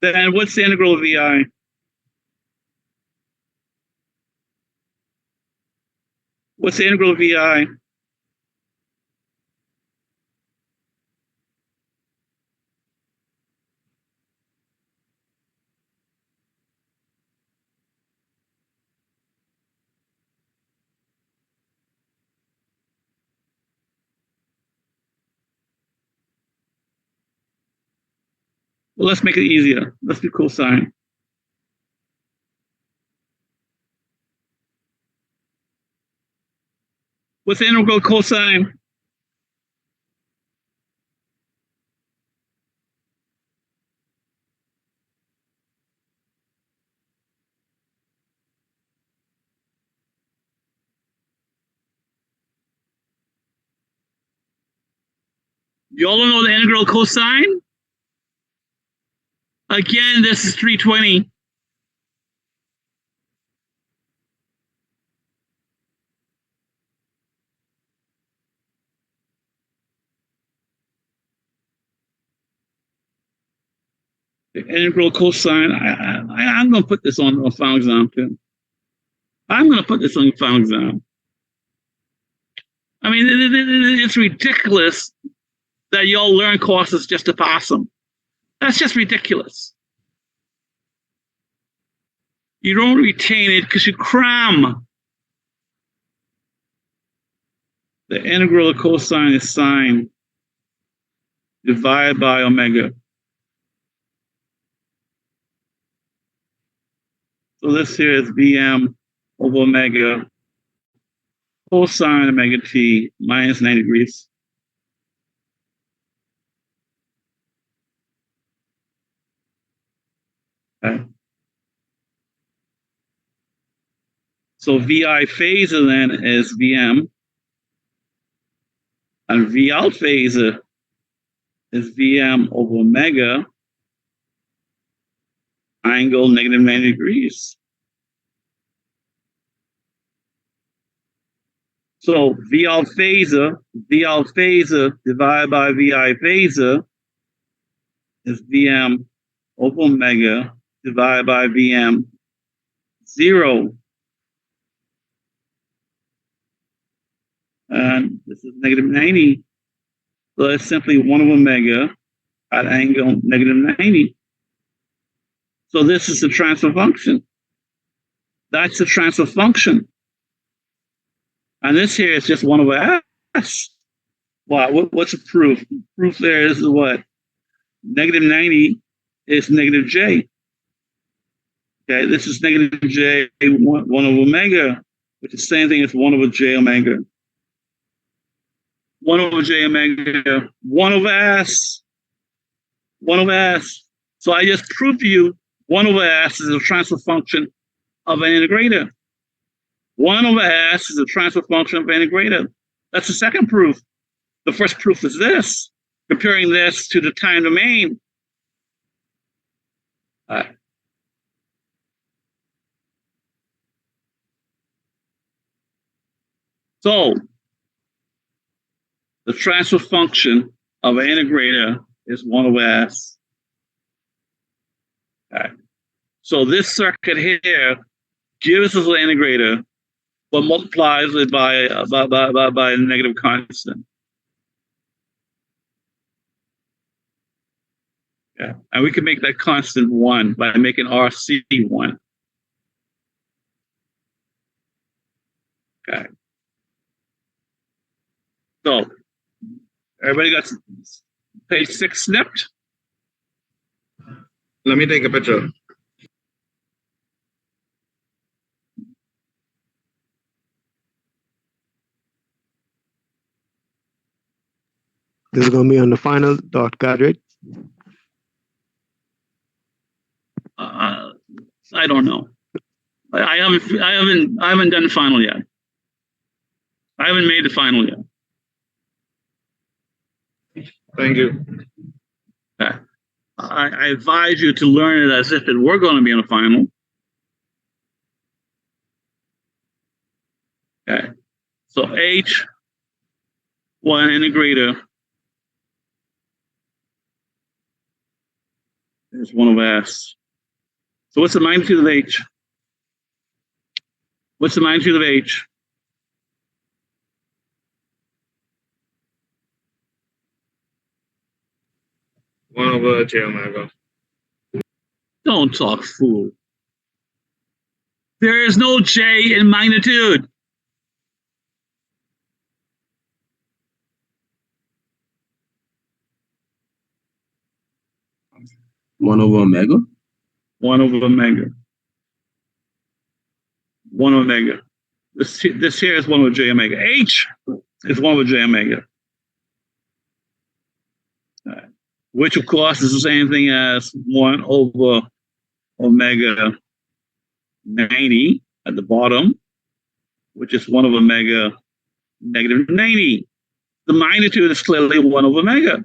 Then what's the integral of VI? What's the integral of VI? Well, let's make it easier. Let's do cosine. What's the integral of cosine? You all know the integral of cosine? Again, this is 320. The integral cosine. I'm going to put this on a final exam too. I'm going to put this on the final exam. I mean, it's ridiculous that y'all learn courses just to pass them. That's just ridiculous. You don't retain it because you cram. The integral of cosine is sine divided by omega. So this here is Vm over omega cosine omega t minus 90 degrees. Okay. So VI phasor then is Vm, and V out phasor is Vm over omega angle negative 90 degrees. So V out phasor divided by VI phasor is Vm over omega divided by Vm 0. And this is negative 90. So that's simply 1 over omega at angle negative 90. So this is the transfer function. That's the transfer function. And this here is just 1 over s. Wow, what's the proof? Proof there is what? Negative 90 is negative j. Okay, this is negative j 1 over omega, which is the same thing as 1 over j omega. 1 over j omega, 1 over s. 1 over s. So I just proved to you 1 over s is a transfer function of an integrator. 1 over s is a transfer function of an integrator. That's the second proof. The first proof is this, comparing this to the time domain. So the transfer function of an integrator is 1 over s. Okay. So this circuit here gives us an integrator, but multiplies it by a negative constant. Yeah. And we can make that constant 1 by making RC 1. Okay. So everybody got page 6 snipped? Let me take a picture. This is gonna be on the final dot, graduate. I don't know. I haven't done the final yet. I haven't made the final yet. Thank you. I advise you to learn it as if it were going to be in the final. Okay. So H1 integrator is 1 over S. So what's the magnitude of H? What's the magnitude of H? One over J omega. Don't talk fool. There is no J in magnitude. One over omega. 1 over omega. 1 omega. This here is 1 over J omega. H is 1 over J omega. Which of course is the same thing as 1 over omega 90 at the bottom, which is 1 over omega negative 90. The magnitude is clearly 1 over omega.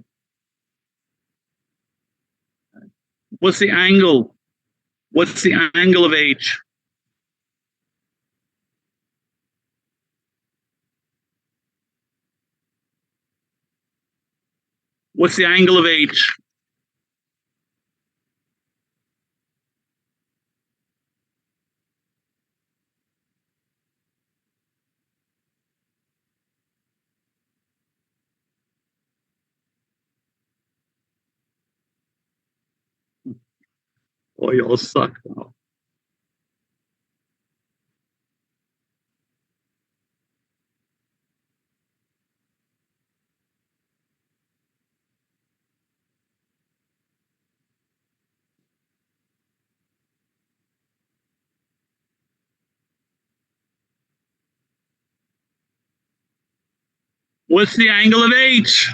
What's the angle? What's the angle of H? What's the angle of H? Boy, you all suck now. What's the angle of H?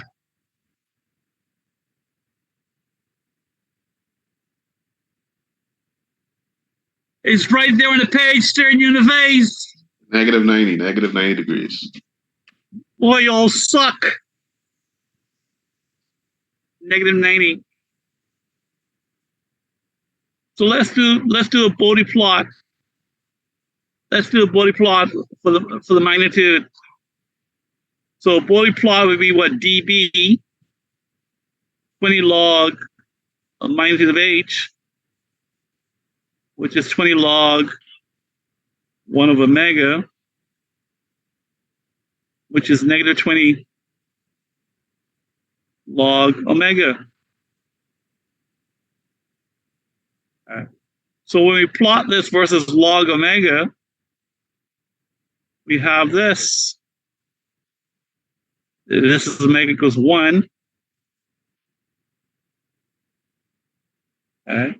It's right there on the page staring you in the face. Negative 90 degrees. Boy, you all suck. Negative 90. So let's do a Bode plot. Let's do a Bode plot for the magnitude. So a Bode plot would be what, dB, 20 log of magnitude of H, which is 20 log 1 over omega, which is negative 20 log omega. So when we plot this versus log omega, we have this. This is omega equals 1. Okay.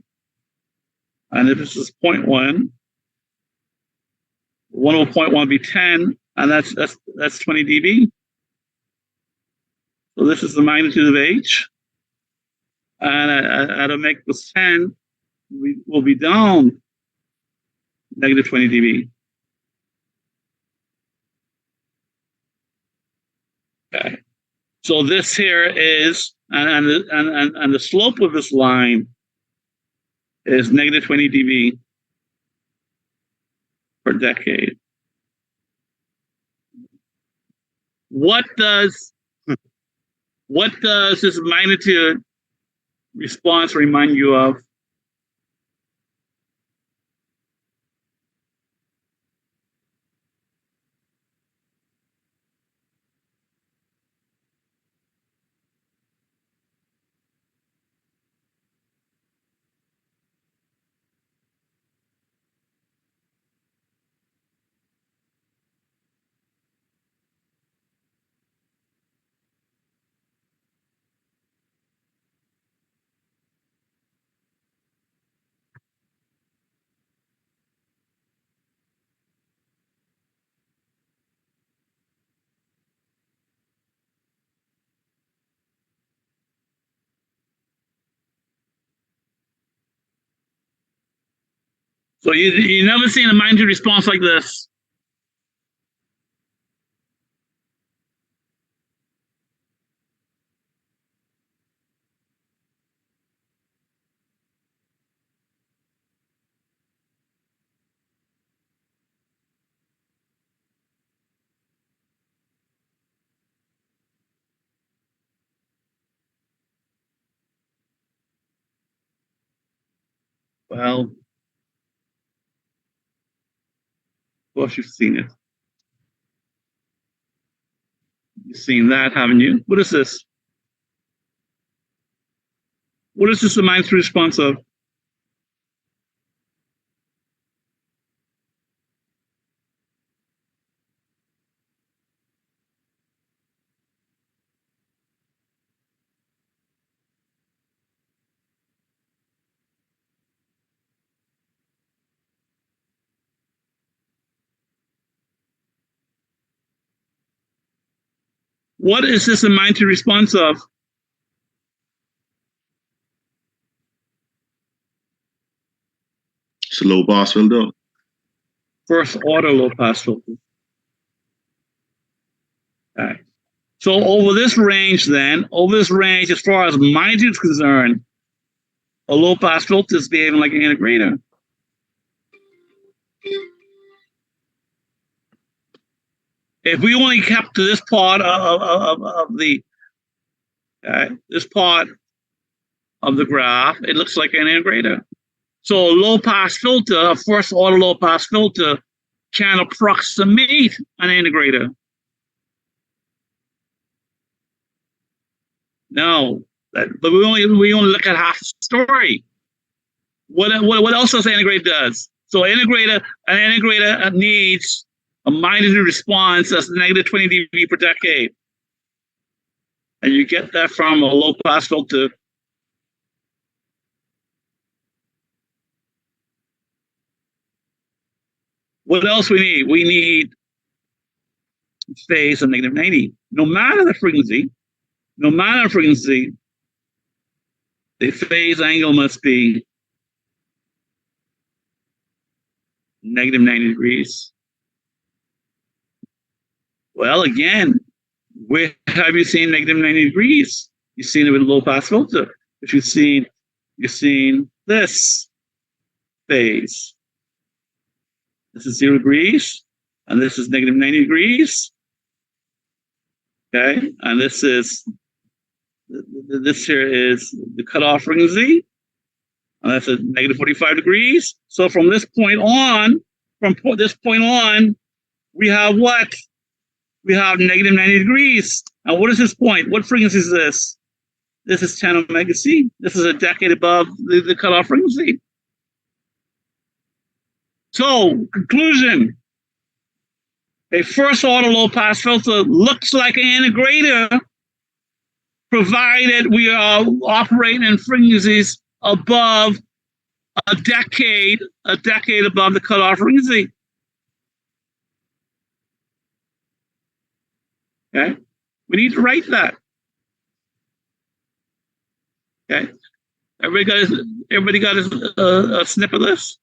And if this is 0.1, 1 over 0.1 would be 10, and that's 20 dB. So this is the magnitude of H. And at omega equals 10, we will be down negative 20 dB. Okay. So this here is, and the slope of this line is negative 20 dB per decade. What does this magnitude response remind you of? So you never seen a magnitude response like this. Well, of course you've seen it. You've seen that, haven't you? What is this? What is this a magnitude response of? What is this a magnitude response of? It's a low pass filter. First order low pass filter. Okay. So over this range, as far as magnitude is concerned, a low pass filter is behaving like an integrator. If we only kept to this part of the this part of the graph, it looks like an integrator. So a low pass filter, a first order low pass filter, can approximate an integrator. No, but we only look at half the story. What else does an integrator does? So an integrator needs a magnitude response that's negative 20 dB per decade. And you get that from a low pass filter. What else we need? We need phase of negative 90. No matter the frequency, the phase angle must be negative 90 degrees. Well, again, where have you seen negative 90 degrees? You've seen it with a low pass filter. But you've seen this phase. This is 0 degrees, and this is negative 90 degrees. Okay, and this here is the cutoff frequency, and that's at negative 45 degrees. So from this point on, we have what? We have negative 90 degrees. And what is this point? What frequency is this? This is 10 omega C. This is a decade above the cutoff frequency. So, conclusion. A first order low pass filter looks like an integrator, provided we are operating in frequencies above a decade above the cutoff frequency. Okay, we need to write that. Okay, everybody got a snip of this.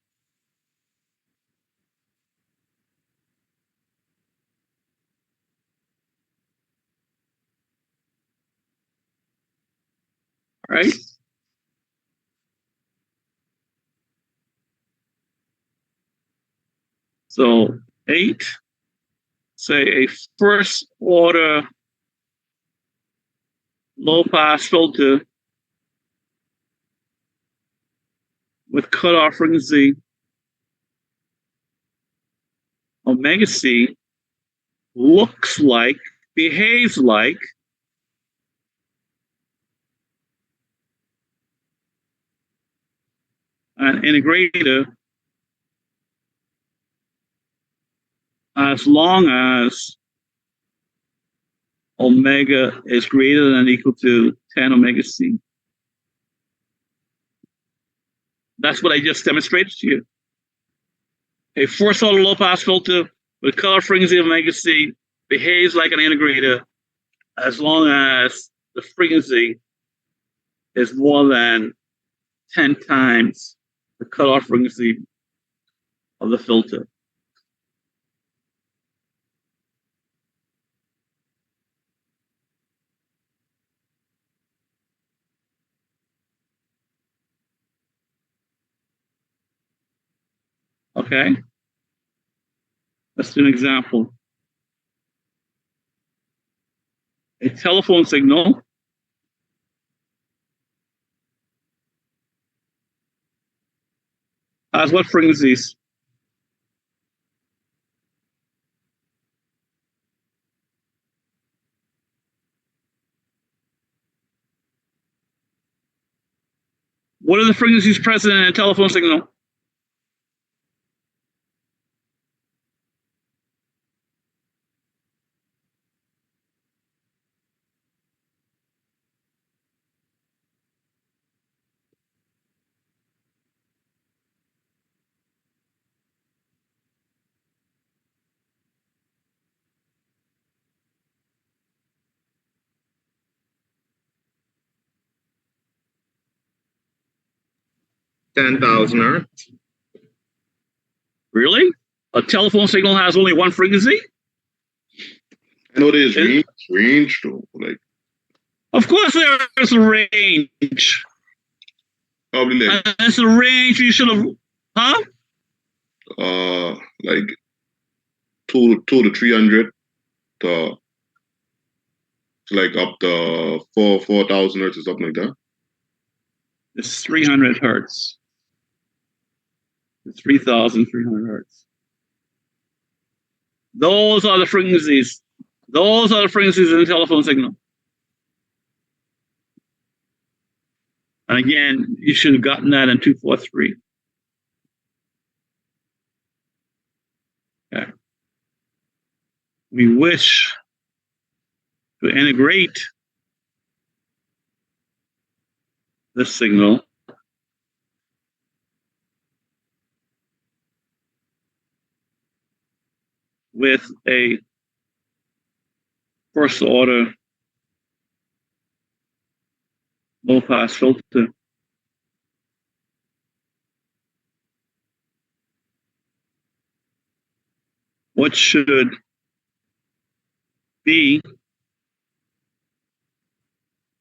All right. So 8, say a first order low pass filter with cutoff frequency omega C looks like, behaves like an integrator as long as omega is greater than or equal to 10 omega C. That's what I just demonstrated to you. A first order low pass filter with cutoff frequency of omega C behaves like an integrator as long as the frequency is more than 10 times the cutoff frequency of the filter. Okay? Let's do an example. A telephone signal has what frequencies? What are the frequencies present in a telephone signal? Hertz. Really? A telephone signal has only one frequency? I know there's Is- range though. Like Of course there is a range. probably like It's a range you should have, huh? like 2 to 300 to like up to 4,000 hertz or something like that. It's 300 hertz. It's 3,300 hertz. Those are the frequencies. Those are the frequencies in a telephone signal. And again, you should have gotten that in 243. Okay. We wish to integrate this signal with a first order low pass filter. What should be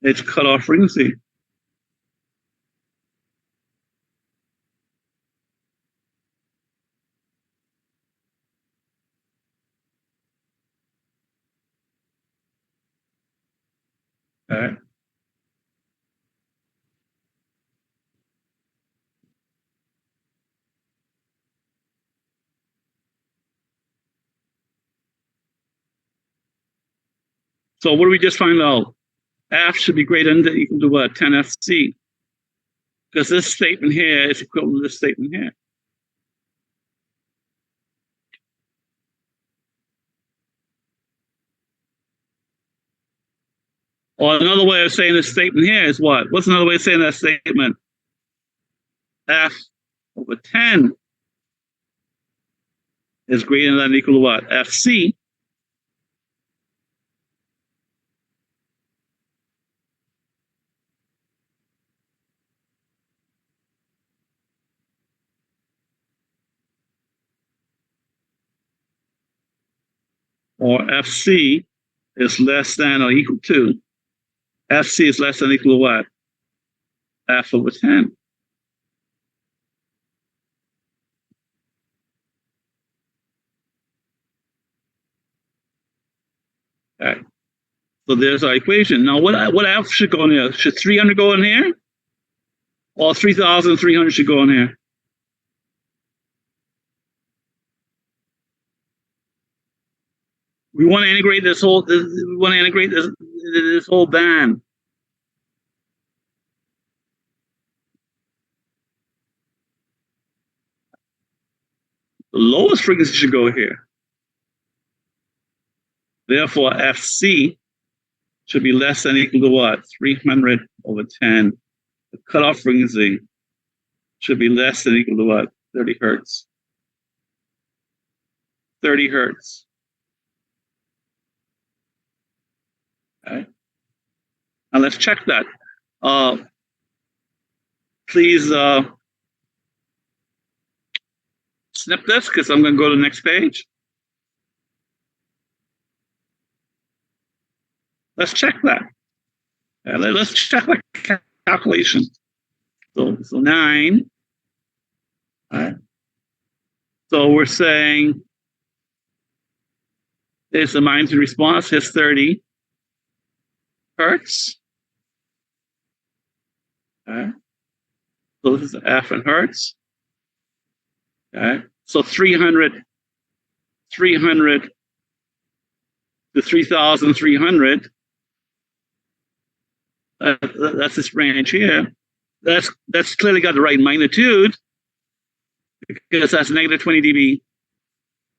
its cutoff frequency? All right. So what do we just find out? F should be greater than equal to what? 10 FC. Because this statement here is equivalent to this statement here. Or another way of saying this statement here is what? What's another way of saying that statement? F over 10 is greater than or equal to what? FC. Or FC is less than or equal to. FC is less than or equal to what? F over 10. Okay. So there's our equation. Now, what F should go in here? Should 300 go in here? Or 3,300 should go in here? We want to integrate this whole. We want to integrate this whole band. The lowest frequency should go here. Therefore, FC should be less than or equal to what? 300 over 10. The cutoff frequency should be less than or equal to what? 30 hertz. 30 hertz. Okay. Now let's check that. Please snip this because I'm going to go to the next page. Let's check that. Let's check that calculation. So 9. All right. So we're saying there's a minus in response. Here's 30 hertz. All right. So this is F in hertz. All right. So 300 to 3,300. That's this range here. That's clearly got the right magnitude because that's negative 20 dB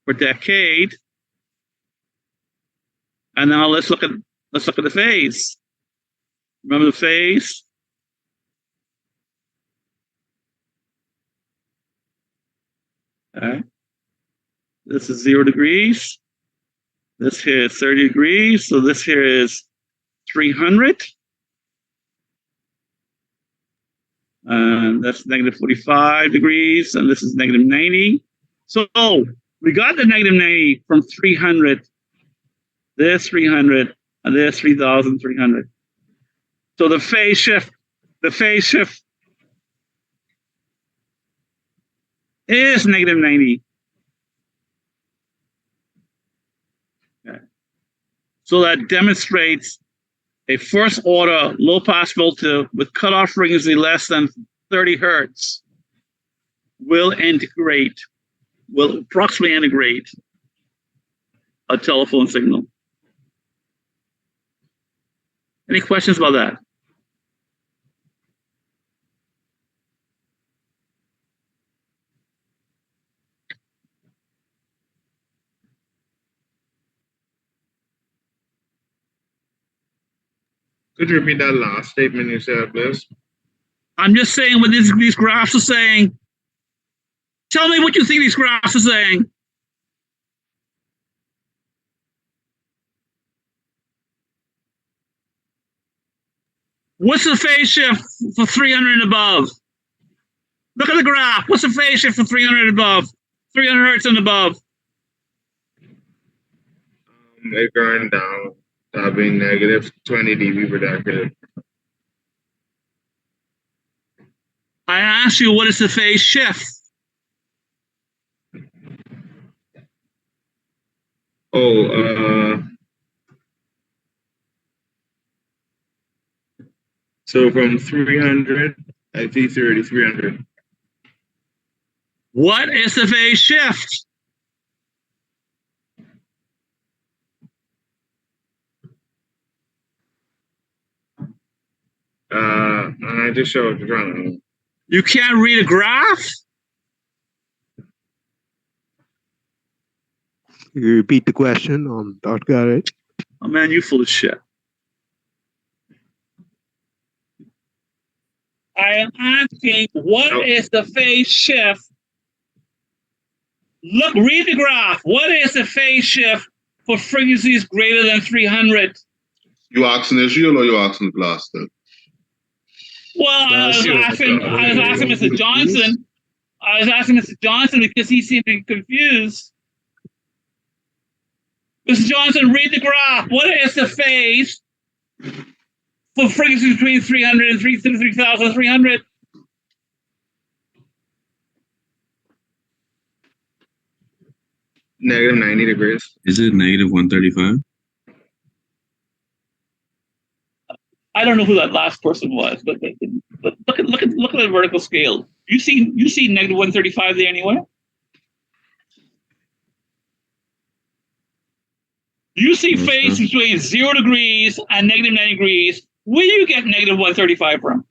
per decade. And now let's look at the phase. Remember the phase? Okay. This is 0 degrees. This here is 30 degrees. So this here is 300. And that's negative 45 degrees. And this is negative 90. So we got the negative 90 from 300. There's 300. And there's 3,300. So the phase shift is negative 90. Okay. So that demonstrates a first order low pass filter with cutoff frequency less than 30 hertz will approximately integrate a telephone signal. Any questions about that? Could you repeat that last statement you said, please? I'm just saying what these graphs are saying. Tell me what you think these graphs are saying. What's the phase shift for 300 and above? Look at the graph. What's the phase shift for 300 and above? 300 hertz and above. They're going down. That being negative 20 dB per decade. I asked you, what is the phase shift? So from 300, I see 300. What is the phase shift? I just showed you. You can't read a graph? Can you repeat the question, Dr. Garrett? Oh man, you full of shit. I am asking, what is the phase shift? Look, read the graph. What is the phase shift for frequencies greater than 300? You asking Israel or you asking Blaster? Well, I was asking Mr. Johnson. I was asking Mr. Johnson because he seemed to be confused. Mr. Johnson, read the graph. What is the phase for frequencies between 300 and 3,300? Negative 90 degrees. Is it negative 135? I don't know who that last person was, but look at the vertical scale. You see negative 135 there anywhere? You see phase between 0 degrees and negative 90 degrees. Where do you get negative 135 from?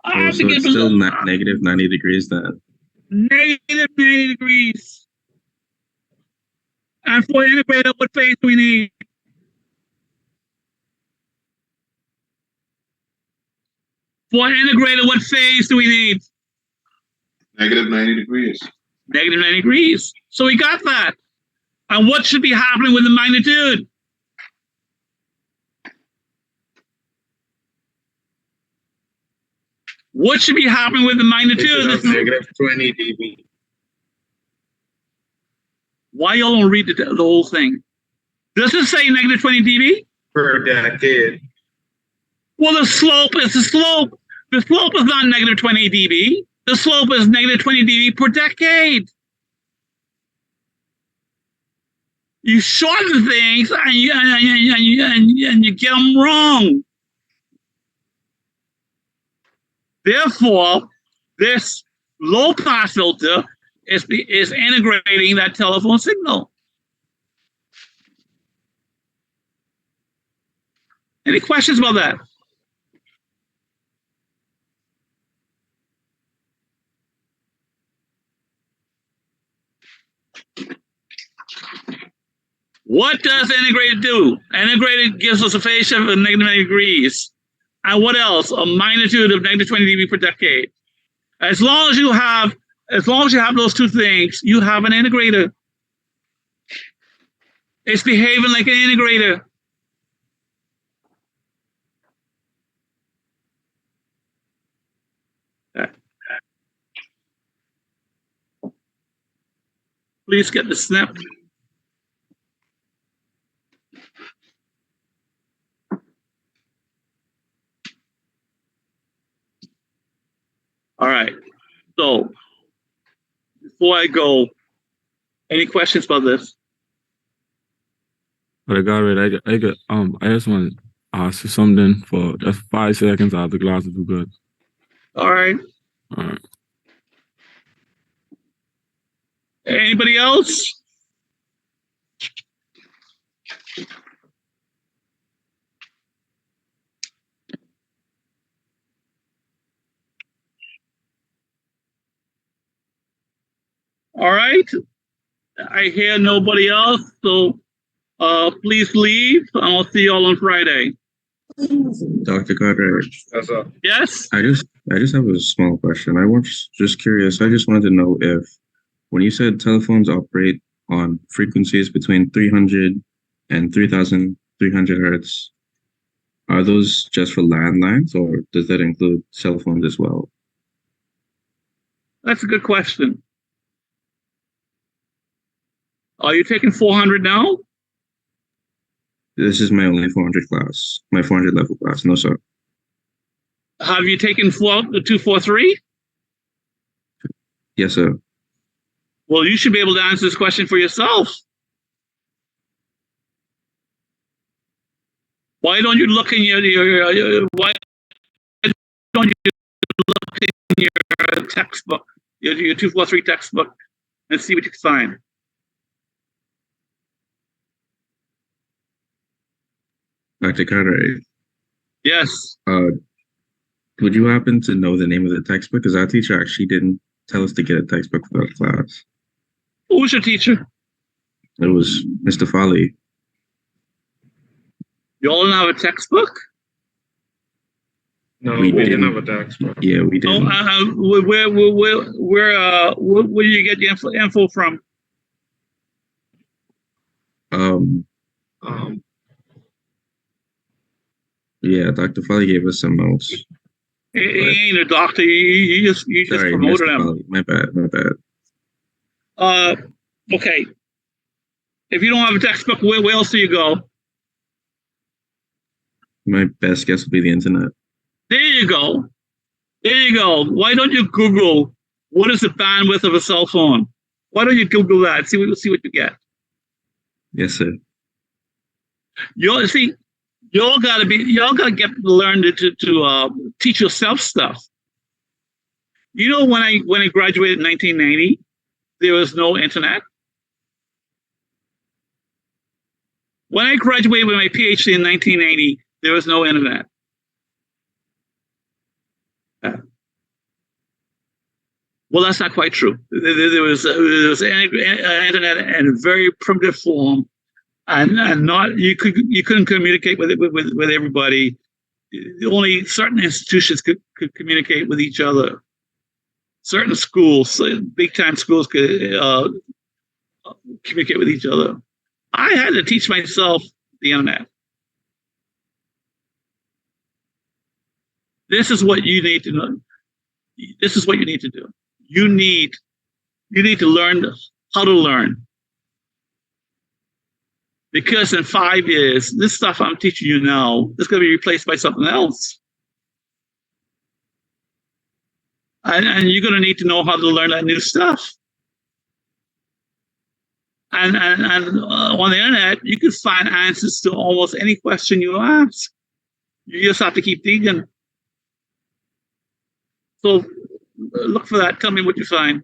I have to So give it's still negative 90 degrees then. Negative 90 degrees. And for integrator, what phase do we need? For integrator, what phase do we need? Negative 90 degrees. Negative 90 degrees. So we got that. And what should be happening with the magnitude? . What should be happening with the It magnitude? should This have is, negative 20 dB. why y'all don't read the whole thing? Does it say negative 20 dB? Per decade. Well, the slope is the slope. The slope is not negative 20 dB. The slope is negative 20 dB per decade. You shorten things and you get them wrong. Therefore, this low pass filter is integrating that telephone signal. Any questions about that? What does integrated do? Integrated gives us a phase shift of negative 90 degrees. And what else? A magnitude of negative 20 dB per decade. As long as you have those two things, you have an integrator. It's behaving like an integrator. Please get the snap. All right. So before I go, any questions about this? But I got it. I just want to ask you something for just 5 seconds. I'll have the glasses do good. All right. All right. Anybody else? All right. I hear nobody else, so please leave. I'll see you all on Friday. Dr. Cartwright, That's all. Yes? I just have a small question. I was just curious. I just wanted to know if, when you said telephones operate on frequencies between 300 and 3,300 hertz, are those just for landlines, or does that include cell phones as well? That's a good question. Are you taking 400 now? This is my only 400 class, my 400 level class. No, sir. Have you taken 243? Yes, sir. Well, you should be able to answer this question for yourself. Why don't you look in why don't you look in your textbook, your 243 textbook, and see what you can find? Dr. Cartwright, Yes. would you happen to know the name of the textbook? Because our teacher actually didn't tell us to get a textbook for our class. Who's your teacher? It was Mr. Foley. You all don't have a textbook? No, We we didn't didn't. have a textbook. Yeah, we did. Where do you get the info from? Um, Yeah, Dr. Foley gave us some notes. He ain't a doctor. You just Sorry, promoted Mr. him. Foley. My bad. Okay. If you don't have a textbook, where else do you go? My best guess would be the internet. There you go. There you go. Why don't you Google what is the bandwidth of a cell phone? Why don't you Google that? See what you get. Yes, sir. Y'all gotta get learn to teach yourself stuff. You know, when I graduated in 1990, there was no internet. When I graduated with my PhD in 1980, there was no internet. Well, that's not quite true. There was internet in a very primitive form, and not you couldn't communicate with everybody. Only certain institutions could communicate with each other. Certain schools, big time schools, could communicate with each other. I had to teach myself the internet. This is what you need to know. this is what you need to do. You need to learn how to learn. Because in 5 years, this stuff I'm teaching you now is going to be replaced by something else. And you're going to need to know how to learn that new stuff. And on the internet, you can find answers to almost any question you ask. You just have to keep digging. So look for that. Tell me what you find.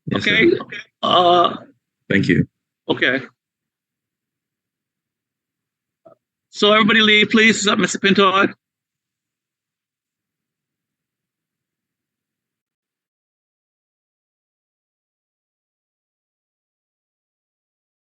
Yes, Okay? sir. Thank you. Okay. So everybody leave, please. Mr. Pinto.